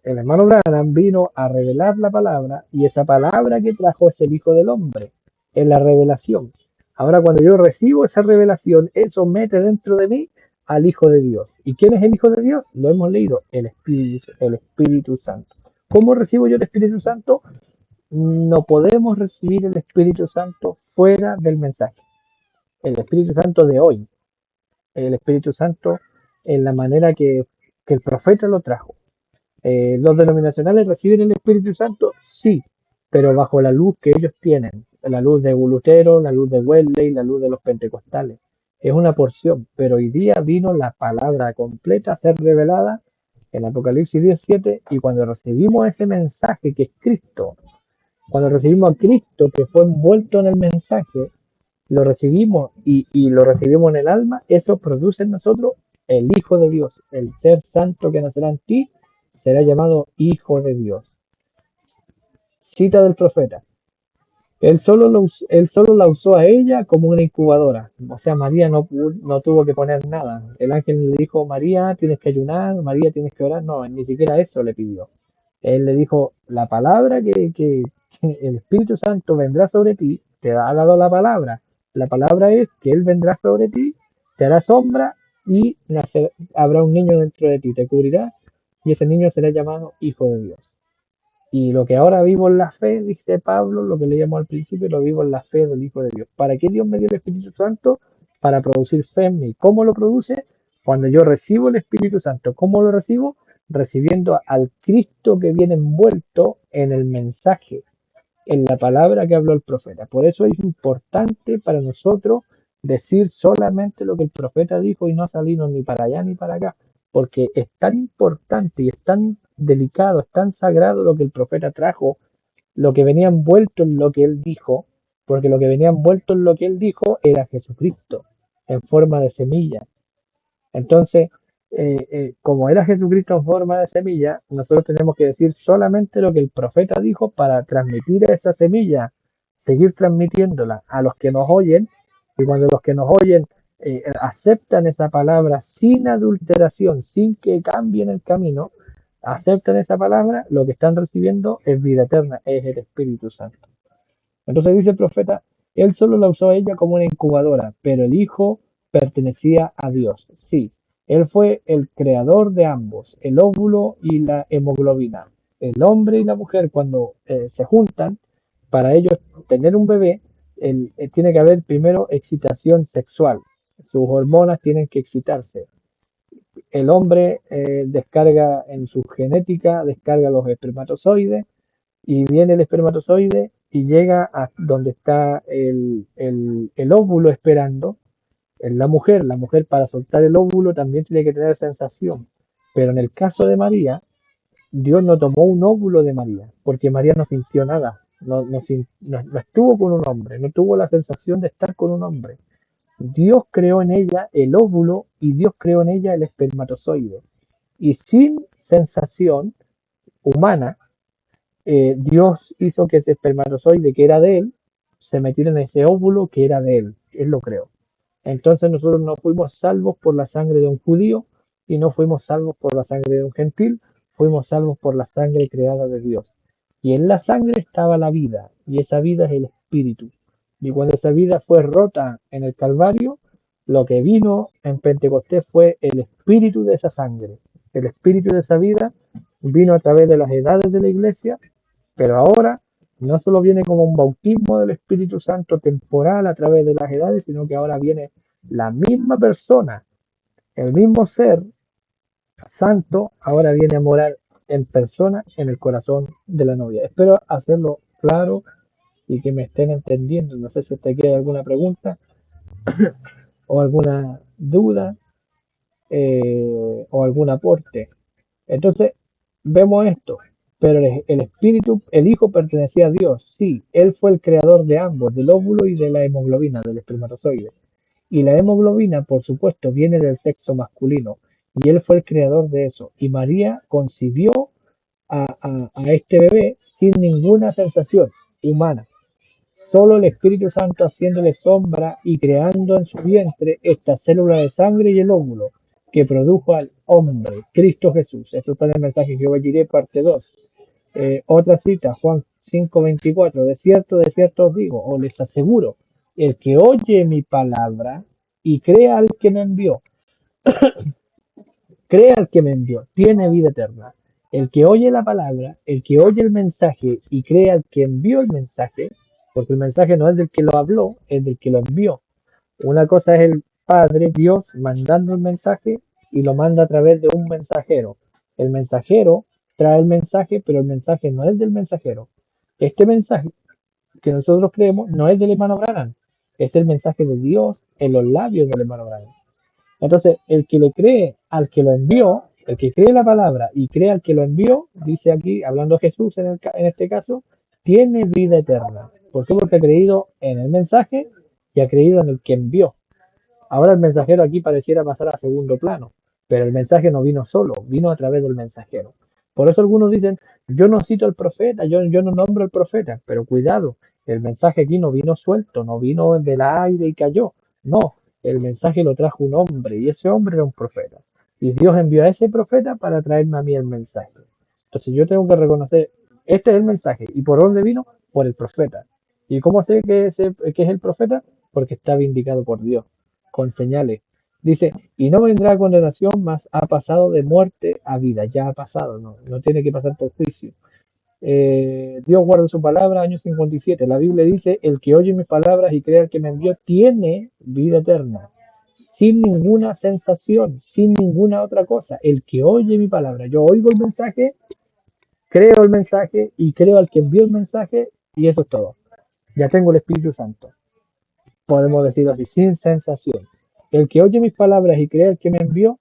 el hermano Branham, vino a revelar la palabra y esa palabra que trajo es el Hijo del Hombre, en la revelación. Ahora, cuando yo recibo esa revelación, eso mete dentro de mí al Hijo de Dios. ¿Y quién es el Hijo de Dios? Lo hemos leído, el Espíritu Santo. ¿Cómo recibo yo el Espíritu Santo? No podemos recibir el Espíritu Santo fuera del mensaje. El Espíritu Santo de hoy, el Espíritu Santo en la manera que el profeta lo trajo. ¿Los denominacionales reciben el Espíritu Santo? Sí, pero bajo la luz que ellos tienen, la luz de Lutero, la luz de Wesley, la luz de los pentecostales. Es una porción, pero hoy día vino la palabra completa a ser revelada en Apocalipsis 17 y cuando recibimos ese mensaje que es Cristo, cuando recibimos a Cristo que fue envuelto en el mensaje, lo recibimos y lo recibimos en el alma, eso produce en nosotros el Hijo de Dios, el ser santo que nacerá en ti, será llamado Hijo de Dios. Cita del profeta. Él solo la usó a ella como una incubadora. O sea, María no tuvo que poner nada. El ángel le dijo, María, tienes que ayunar, María, tienes que orar. No, ni siquiera eso le pidió. Él le dijo, la palabra que el Espíritu Santo vendrá sobre ti, te ha dado la palabra. La palabra es que Él vendrá sobre ti, te hará sombra y habrá un niño dentro de ti, te cubrirá y ese niño será llamado Hijo de Dios. Y lo que ahora vivo en la fe, dice Pablo, lo que leíamos al principio, lo vivo en la fe del Hijo de Dios. ¿Para qué Dios me dio el Espíritu Santo? Para producir fe en mí. ¿Cómo lo produce? Cuando yo recibo el Espíritu Santo. ¿Cómo lo recibo? Recibiendo al Cristo que viene envuelto en el mensaje, en la palabra que habló el profeta. Por eso es importante para nosotros decir solamente lo que el profeta dijo y no salirnos ni para allá ni para acá, porque es tan importante y es tan delicado, es tan sagrado lo que el profeta trajo, lo que venía envuelto en lo que él dijo, porque lo que venía envuelto en lo que él dijo era Jesucristo en forma de semilla. Entonces, como era Jesucristo en forma de semilla, nosotros tenemos que decir solamente lo que el profeta dijo para transmitir esa semilla, seguir transmitiéndola a los que nos oyen, y cuando los que nos oyen aceptan esa palabra sin adulteración, sin que cambien el camino, aceptan esa palabra, lo que están recibiendo es vida eterna, es el Espíritu Santo. Entonces dice el profeta, él solo la usó a ella como una incubadora, pero el hijo pertenecía a Dios. Sí, él fue el creador de ambos, el óvulo y la hemoglobina. El hombre y la mujer cuando se juntan, para ellos tener un bebé, tiene que haber primero excitación sexual. Sus hormonas tienen que excitarse. El hombre descarga en su genética, descarga los espermatozoides y viene el espermatozoide y llega a donde está el óvulo esperando. En la mujer para soltar el óvulo también tiene que tener sensación. Pero en el caso de María, Dios no tomó un óvulo de María, porque María no sintió nada, no estuvo con un hombre, no tuvo la sensación de estar con un hombre. Dios creó en ella el óvulo y Dios creó en ella el espermatozoide. Y sin sensación humana, Dios hizo que ese espermatozoide que era de él se metiera en ese óvulo que era de él. Él lo creó. Entonces nosotros no fuimos salvos por la sangre de un judío y no fuimos salvos por la sangre de un gentil, fuimos salvos por la sangre creada de Dios. Y en la sangre estaba la vida, y esa vida es el espíritu. Y cuando esa vida fue rota en el Calvario, Lo que vino en Pentecostés fue el espíritu de esa sangre, el espíritu de esa vida vino a través de las edades de la iglesia, pero ahora no solo viene como un bautismo del Espíritu Santo temporal a través de las edades, sino que ahora viene la misma persona, el mismo ser santo, ahora viene a morar en persona en el corazón de la novia. Espero hacerlo claro y que me estén entendiendo. No sé si usted quiere alguna pregunta o alguna duda o algún aporte. Entonces, vemos esto. Pero el espíritu, el hijo pertenecía a Dios. Sí, él fue el creador de ambos, del óvulo y de la hemoglobina, del espermatozoide. Y la hemoglobina, por supuesto, viene del sexo masculino. Y él fue el creador de eso. Y María concibió a este bebé sin ninguna sensación humana. Solo el Espíritu Santo haciéndole sombra y creando en su vientre esta célula de sangre y el óvulo que produjo al hombre, Cristo Jesús. Esto está en el mensaje que hoy diré, parte 2. Otra cita, Juan 5:24. De cierto os digo, o les aseguro, el que oye mi palabra y crea al que me envió, crea al que me envió, tiene vida eterna. El que oye la palabra, el que oye el mensaje y crea al que envió el mensaje, porque el mensaje no es del que lo habló, es del que lo envió. Una cosa es el Padre, Dios, mandando el mensaje y lo manda a través de un mensajero. El mensajero trae el mensaje, pero el mensaje no es del mensajero. Este mensaje que nosotros creemos no es del hermano Branham, es el mensaje de Dios en los labios del hermano Branham. Entonces, el que le cree al que lo envió, el que cree la palabra y cree al que lo envió, dice aquí, hablando Jesús en este caso, tiene vida eterna. ¿Por qué? Porque ha creído en el mensaje y ha creído en el que envió. Ahora el mensajero aquí pareciera pasar a segundo plano, pero el mensaje no vino solo, vino a través del mensajero. Por eso algunos dicen, yo no cito al profeta, yo no nombro al profeta, pero cuidado, el mensaje aquí no vino suelto, no vino del aire y cayó. No, el mensaje lo trajo un hombre y ese hombre era un profeta. Y Dios envió a ese profeta para traerme a mí el mensaje. Entonces yo tengo que reconocer, este es el mensaje. ¿Y por dónde vino? Por el profeta. ¿Y cómo sé que es el profeta? Porque está vindicado por Dios con señales. Dice, y no vendrá condenación, mas ha pasado de muerte a vida, ya ha pasado, no tiene que pasar por juicio. Dios guarda su palabra, año 57. La Biblia dice, el que oye mis palabras y crea al que me envió, tiene vida eterna, sin ninguna sensación, sin ninguna otra cosa. El que oye mi palabra, yo oigo el mensaje, creo el mensaje y creo al que envió el mensaje, y eso es todo. Ya tengo el Espíritu Santo, podemos decirlo así, sin sensación. El que oye mis palabras y cree al que me envió,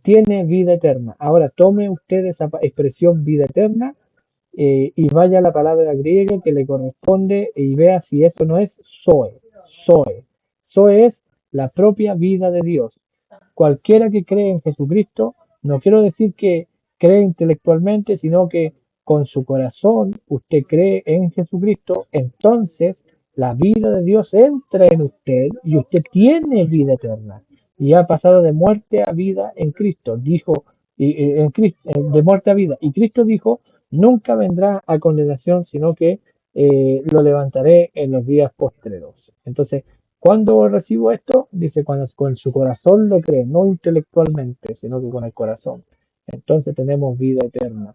tiene vida eterna. Ahora tome usted esa expresión vida eterna y vaya a la palabra griega que le corresponde y vea si esto no es Zoe. Zoe. Zoe es la propia vida de Dios. Cualquiera que cree en Jesucristo, no quiero decir que cree intelectualmente, sino que con su corazón usted cree en Jesucristo, entonces la vida de Dios entra en usted y usted tiene vida eterna. Y ha pasado de muerte a vida en Cristo. Dijo, de muerte a vida. Y Cristo dijo, nunca vendrá a condenación, sino que lo levantaré en los días postreros. Entonces, ¿cuándo recibo esto? Dice, cuando con su corazón lo cree, no intelectualmente, sino que con el corazón. Entonces tenemos vida eterna.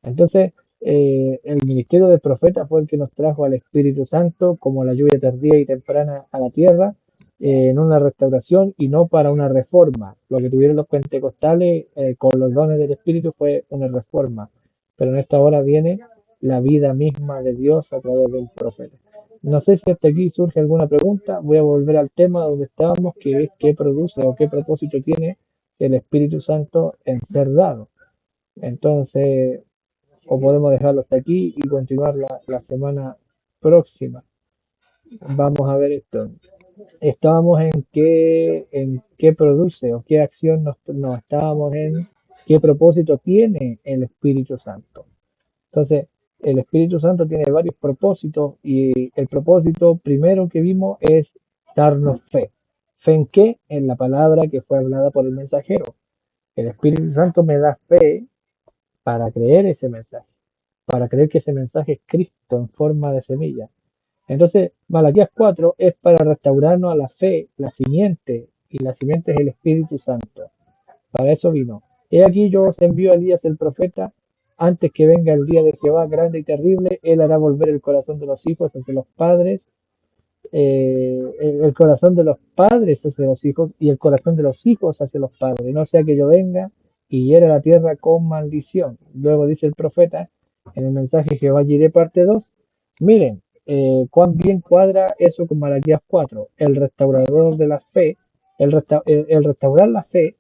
Entonces, el ministerio del profeta fue el que nos trajo al Espíritu Santo como la lluvia tardía y temprana a la tierra, en una restauración y no para una reforma. Lo que tuvieron los pentecostales con los dones del Espíritu fue una reforma, pero en esta hora viene la vida misma de Dios a través del profeta. No sé si hasta aquí surge alguna pregunta. Voy a volver al tema donde estábamos, que es qué produce o qué propósito tiene el Espíritu Santo en ser dado. Entonces, o podemos dejarlo hasta aquí y continuar la semana próxima. Vamos a ver esto. Estábamos en qué produce o qué acción nos estábamos en qué propósito tiene el Espíritu Santo. Entonces, el Espíritu Santo tiene varios propósitos y el propósito primero que vimos es darnos fe. ¿Fe en qué? En la palabra que fue hablada por el mensajero. El Espíritu Santo me da fe para creer ese mensaje, para creer que ese mensaje es Cristo en forma de semilla. Entonces, Malaquías 4 es para restaurarnos a la fe, la simiente, y la simiente es el Espíritu Santo. Para eso vino. He aquí yo os envío a Elías el profeta, antes que venga el día de Jehová grande y terrible, él hará volver el corazón de los hijos hacia los padres, el corazón de los padres hacia los hijos y el corazón de los hijos hacia los padres, no sea que yo venga y hiera la tierra con maldición. Luego dice el profeta en el mensaje Jehová Jireh parte 2, miren, cuán bien cuadra eso con Malaquías 4, el restaurador de la fe, el restaurar la fe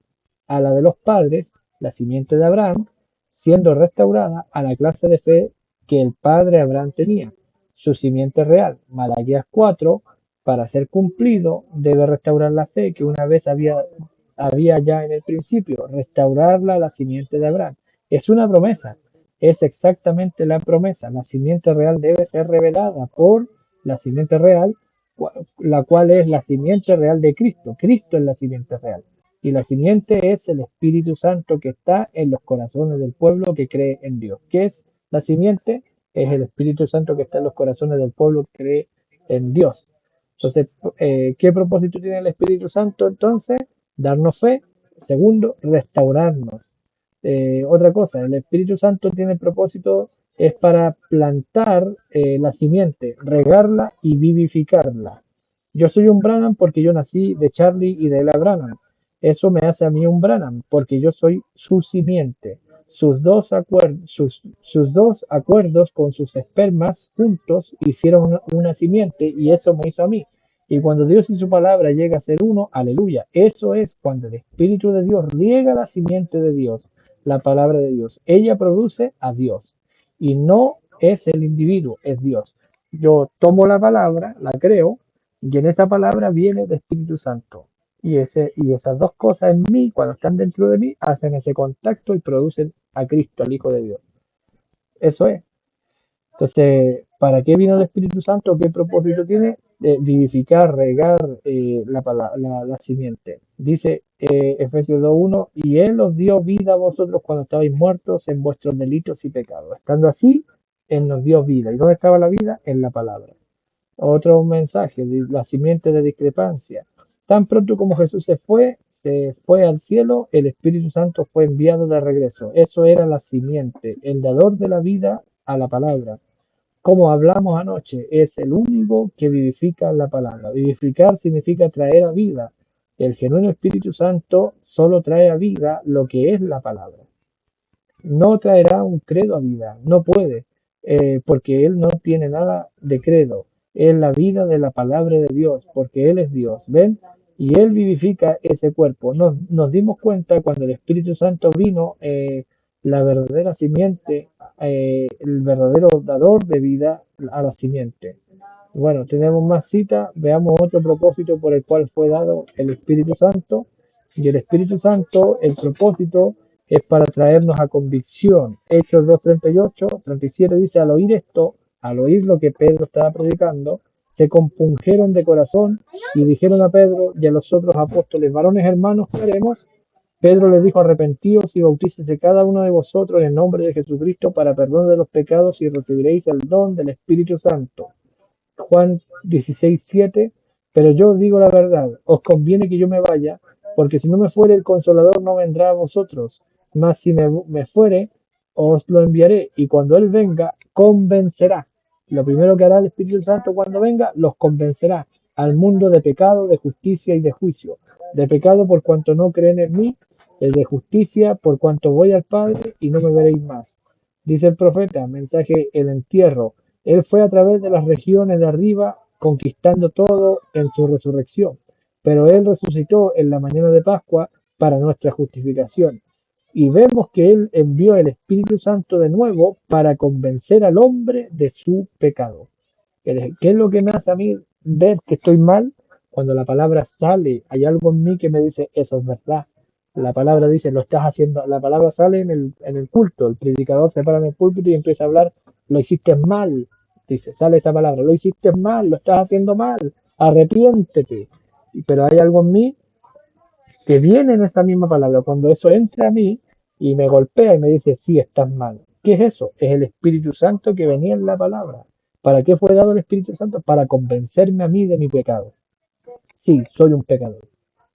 a la de los padres, la simiente de Abraham, siendo restaurada a la clase de fe que el padre Abraham tenía, su simiente real. Malaquías 4, para ser cumplido, debe restaurar la fe que una vez había ya en el principio, restaurarla a la simiente de Abraham. Es una promesa, es exactamente la promesa. La simiente real debe ser revelada por la simiente real, la cual es la simiente real de Cristo. Cristo es la simiente real. Y la simiente es el Espíritu Santo que está en los corazones del pueblo que cree en Dios. ¿Qué es la simiente? Es el Espíritu Santo que está en los corazones del pueblo que cree en Dios. Entonces, ¿qué propósito tiene el Espíritu Santo entonces? Darnos fe. Segundo, restaurarnos. Otra cosa, el Espíritu Santo tiene el propósito, es para plantar la simiente, regarla y vivificarla. Yo soy un Branham porque yo nací de Charlie y de la Branham. Eso me hace a mí un Branham porque yo soy su simiente. Sus dos acuerdos con sus espermas juntos hicieron una simiente y eso me hizo a mí. Y cuando Dios y su palabra llega a ser uno, aleluya. Eso es cuando el Espíritu de Dios riega la simiente de Dios, la palabra de Dios. Ella produce a Dios y no es el individuo, es Dios. Yo tomo la palabra, la creo y en esa palabra viene el Espíritu Santo. Y esas dos cosas en mí, cuando están dentro de mí, hacen ese contacto y producen a Cristo, al Hijo de Dios. Eso es. Entonces, ¿para qué vino el Espíritu Santo? ¿Qué propósito tiene? Vivificar, regar la simiente. Dice Efesios 2:1, y Él os dio vida a vosotros cuando estabais muertos en vuestros delitos y pecados. Estando así, Él nos dio vida. ¿Y dónde estaba la vida? En la palabra. Otro mensaje, la simiente de discrepancia. Tan pronto como Jesús se fue al cielo, el Espíritu Santo fue enviado de regreso. Eso era la simiente, el dador de la vida a la palabra. Como hablamos anoche, es el único que vivifica la palabra. Vivificar significa traer a vida. El genuino Espíritu Santo solo trae a vida lo que es la palabra. No traerá un credo a vida, no puede, porque Él no tiene nada de credo. Es la vida de la palabra de Dios, porque Él es Dios. ¿Ven? Y Él vivifica ese cuerpo. Nos dimos cuenta cuando el Espíritu Santo vino, la verdadera simiente, el verdadero dador de vida a la simiente. Bueno, tenemos más citas. Veamos otro propósito por el cual fue dado el Espíritu Santo. Y el Espíritu Santo, el propósito es para traernos a convicción. Hechos 2:38, 37 dice, al oír esto, al oír lo que Pedro estaba predicando, se compungieron de corazón y dijeron a Pedro y a los otros apóstoles, varones hermanos, ¿qué haremos? Pedro les dijo, arrepentíos y bautícese cada uno de vosotros en el nombre de Jesucristo para perdón de los pecados y recibiréis el don del Espíritu Santo. Juan 16:7, pero yo os digo la verdad, os conviene que yo me vaya, porque si no me fuere el Consolador no vendrá a vosotros, mas si me fuere, os lo enviaré, y cuando Él venga, convencerá. Lo primero que hará el Espíritu Santo cuando venga, los convencerá al mundo de pecado, de justicia y de juicio. De pecado por cuanto no creen en mí, de justicia por cuanto voy al Padre y no me veréis más. Dice el profeta, mensaje el entierro. Él fue a través de las regiones de arriba, conquistando todo en su resurrección. Pero Él resucitó en la mañana de Pascua para nuestra justificación. Y vemos que Él envió el Espíritu Santo de nuevo para convencer al hombre de su pecado. ¿Qué es lo que me hace a mí ver que estoy mal? Cuando la palabra sale, hay algo en mí que me dice, eso es verdad. La palabra dice, lo estás haciendo. La palabra sale en el culto. El predicador se para en el púlpito y empieza a hablar, lo hiciste mal. Dice, sale esa palabra, lo hiciste mal, lo estás haciendo mal, arrepiéntete. Pero hay algo en mí que viene en esa misma palabra. Cuando eso entra a mí y me golpea y me dice, sí, estás mal. ¿Qué es eso? Es el Espíritu Santo que venía en la palabra. ¿Para qué fue dado el Espíritu Santo? Para convencerme a mí de mi pecado. Sí, soy un pecador.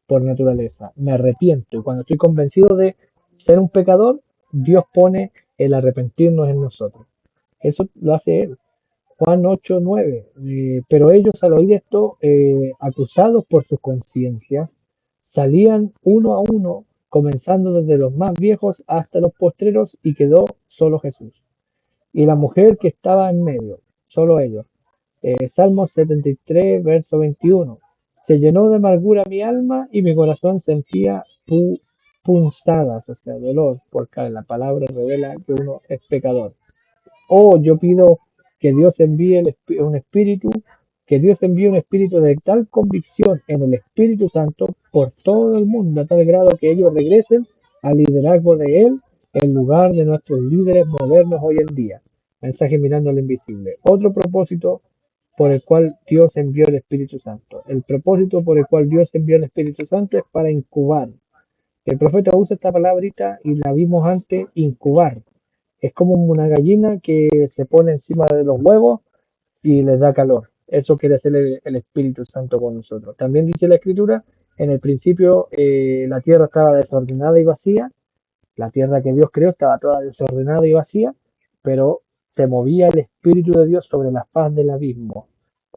por naturaleza. Me arrepiento y cuando estoy convencido de ser un pecador, Dios pone el arrepentirnos en nosotros. Eso lo hace Él. Juan 8:9. Pero ellos al oír esto, acusados por sus conciencias, salían uno a uno, comenzando desde los más viejos hasta los postreros, y quedó solo Jesús y la mujer que estaba en medio, solo ellos. Salmo 73, verso 21. Se llenó de amargura mi alma y mi corazón sentía punzadas, o sea, dolor, porque la palabra revela que uno es pecador. Oh, yo pido que Dios envíe un espíritu, que Dios envíe un espíritu de tal convicción en el Espíritu Santo por todo el mundo, a tal grado que ellos regresen al liderazgo de Él en lugar de nuestros líderes modernos hoy en día. Mensaje mirando al invisible. Otro propósito por el cual Dios envió el Espíritu Santo. El propósito por el cual Dios envió el Espíritu Santo es para incubar. El profeta usa esta palabrita y la vimos antes, incubar. Es como una gallina que se pone encima de los huevos y les da calor. Eso quiere hacer el Espíritu Santo con nosotros. También dice la Escritura, en el principio la tierra estaba desordenada y vacía. La tierra que Dios creó estaba toda desordenada y vacía, pero se movía el Espíritu de Dios sobre la faz del abismo.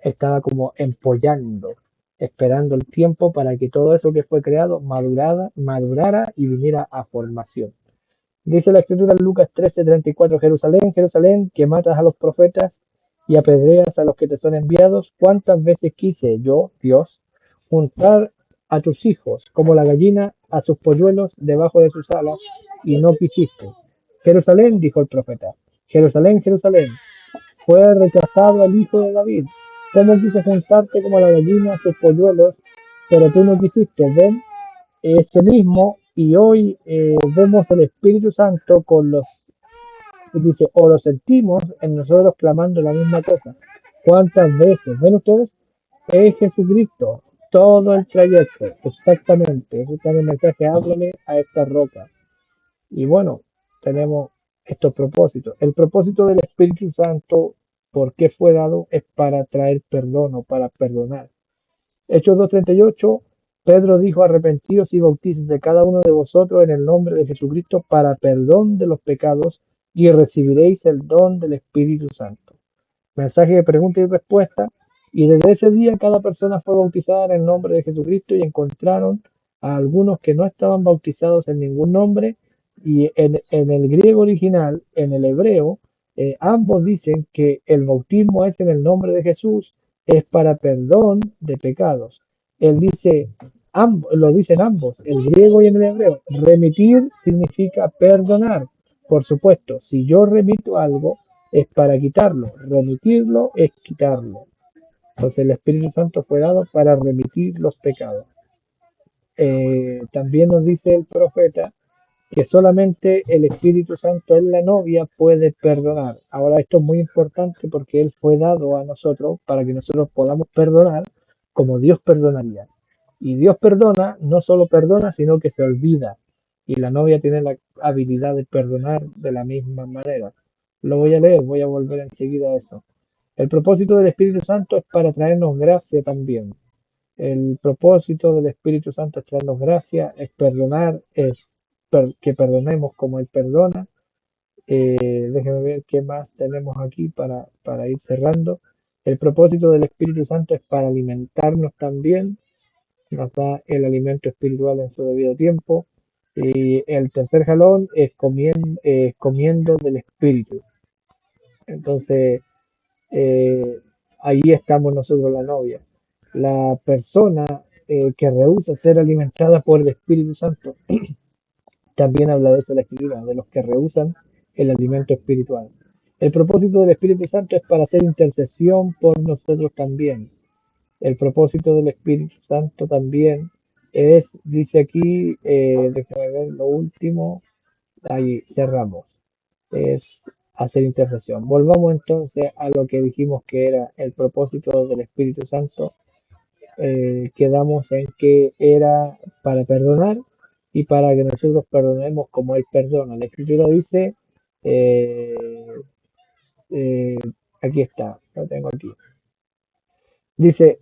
Estaba como empollando, esperando el tiempo para que todo eso que fue creado madurara y viniera a formación. Dice la escritura en Lucas 13:34, Jerusalén, Jerusalén, que matas a los profetas y apedreas a los que te son enviados, ¿cuántas veces quise yo, Dios, juntar a tus hijos como la gallina a sus polluelos debajo de sus alas, y no quisiste? Jerusalén, dijo el profeta, Jerusalén, Jerusalén, fue rechazado el hijo de David. ¿Cómo quise juntarte como la gallina a sus polluelos, pero tú no quisiste? Ven, ese mismo, y hoy vemos el Espíritu Santo con dice, o lo sentimos en nosotros clamando la misma cosa. ¿Cuántas veces? ¿Ven ustedes? Es Jesucristo, todo el trayecto, exactamente. Eso está en el mensaje, háblale a esta roca. Y bueno, tenemos estos propósitos. El propósito del Espíritu Santo, ¿por qué fue dado? Es para traer perdón o para perdonar. Hechos 2:38, Pedro dijo, arrepentidos y bautícense cada uno de vosotros en el nombre de Jesucristo para perdón de los pecados y recibiréis el don del Espíritu Santo. Mensaje de pregunta y respuesta. Y desde ese día cada persona fue bautizada en el nombre de Jesucristo y encontraron a algunos que no estaban bautizados en ningún nombre. Y en el griego original, en el hebreo, ambos dicen que el bautismo es en el nombre de Jesús, es para perdón de pecados. Él dice, lo dicen ambos, el griego y en el hebreo. Remitir significa perdonar. Por supuesto, si yo remito algo, es para quitarlo. Remitirlo es quitarlo. Entonces el Espíritu Santo fue dado para remitir los pecados. También nos dice el profeta que solamente el Espíritu Santo en la novia puede perdonar. Ahora esto es muy importante porque Él fue dado a nosotros para que nosotros podamos perdonar como Dios perdonaría. Y Dios perdona, no solo perdona, sino que se olvida. Y la novia tiene la habilidad de perdonar de la misma manera. Lo voy a leer, voy a volver enseguida a eso. El propósito del Espíritu Santo es para traernos gracia también. El propósito del Espíritu Santo es traernos gracia, es perdonar, es que perdonemos como Él perdona. Déjenme ver qué más tenemos aquí para ir cerrando. El propósito del Espíritu Santo es para alimentarnos también, nos da el alimento espiritual en su debido tiempo. Y el tercer jalón es comiendo del Espíritu. Entonces, eh, ahí estamos nosotros, la novia. La persona que rehúsa ser alimentada por el Espíritu Santo, también habla de eso la Escritura, de los que rehusan el alimento espiritual. El propósito del Espíritu Santo es para hacer intercesión por nosotros también. El propósito del Espíritu Santo también es, dice aquí, déjame ver lo último, ahí cerramos, es hacer intercesión. Volvamos entonces a lo que dijimos que era el propósito del Espíritu Santo. Quedamos en que era para perdonar y para que nosotros perdonemos como Él perdona. La Escritura dice, eh, eh, aquí está, lo tengo aquí. Dice,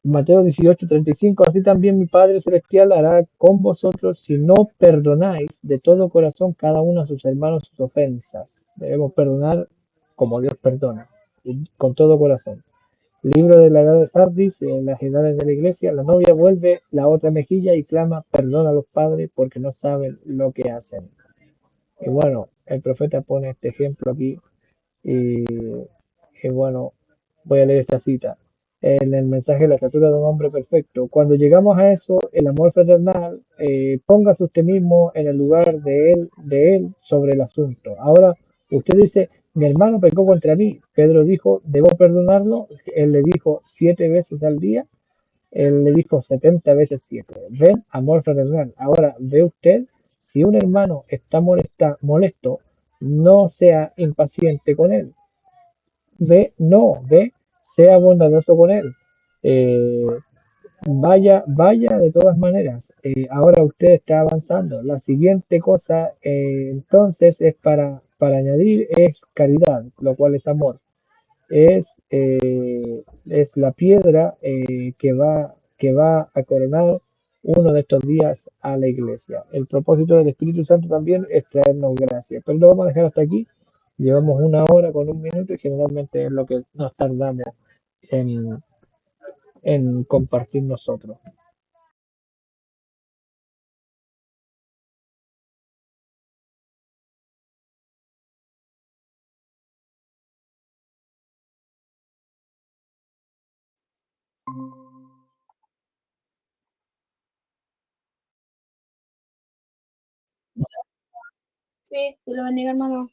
Mateo 18:35, así también mi Padre Celestial hará con vosotros si no perdonáis de todo corazón cada uno a sus hermanos sus ofensas. Debemos perdonar como Dios perdona, y con todo corazón. Libro de la edad de Sardis, en las edades de la iglesia, la novia vuelve la otra mejilla y clama perdón a los padres porque no saben lo que hacen. Y bueno, el profeta pone este ejemplo aquí y, y bueno, voy a leer esta cita. En el mensaje de la estatura de un hombre perfecto. Cuando llegamos a eso, el amor fraternal, póngase usted mismo en el lugar de él sobre el asunto. Ahora, usted dice, mi hermano pecó contra mí. Pedro dijo, ¿debo perdonarlo? Él le dijo 7 veces al día. Él le dijo 70 veces 7. Ven, amor fraternal. Ahora, ve usted, si un hermano está molesto, no sea impaciente con él. Ve, sea bondadoso con él. Eh, vaya de todas maneras. Ahora usted está avanzando. La siguiente cosa entonces es para añadir es caridad, lo cual es amor. Es la piedra que va a coronar uno de estos días a la iglesia. El propósito del Espíritu Santo también es traernos gracia. Pero lo vamos a dejar hasta aquí. Llevamos 1 hora con 1 minuto y generalmente es lo que nos tardamos en, en compartir nosotros. Sí, te lo bendiga, hermano.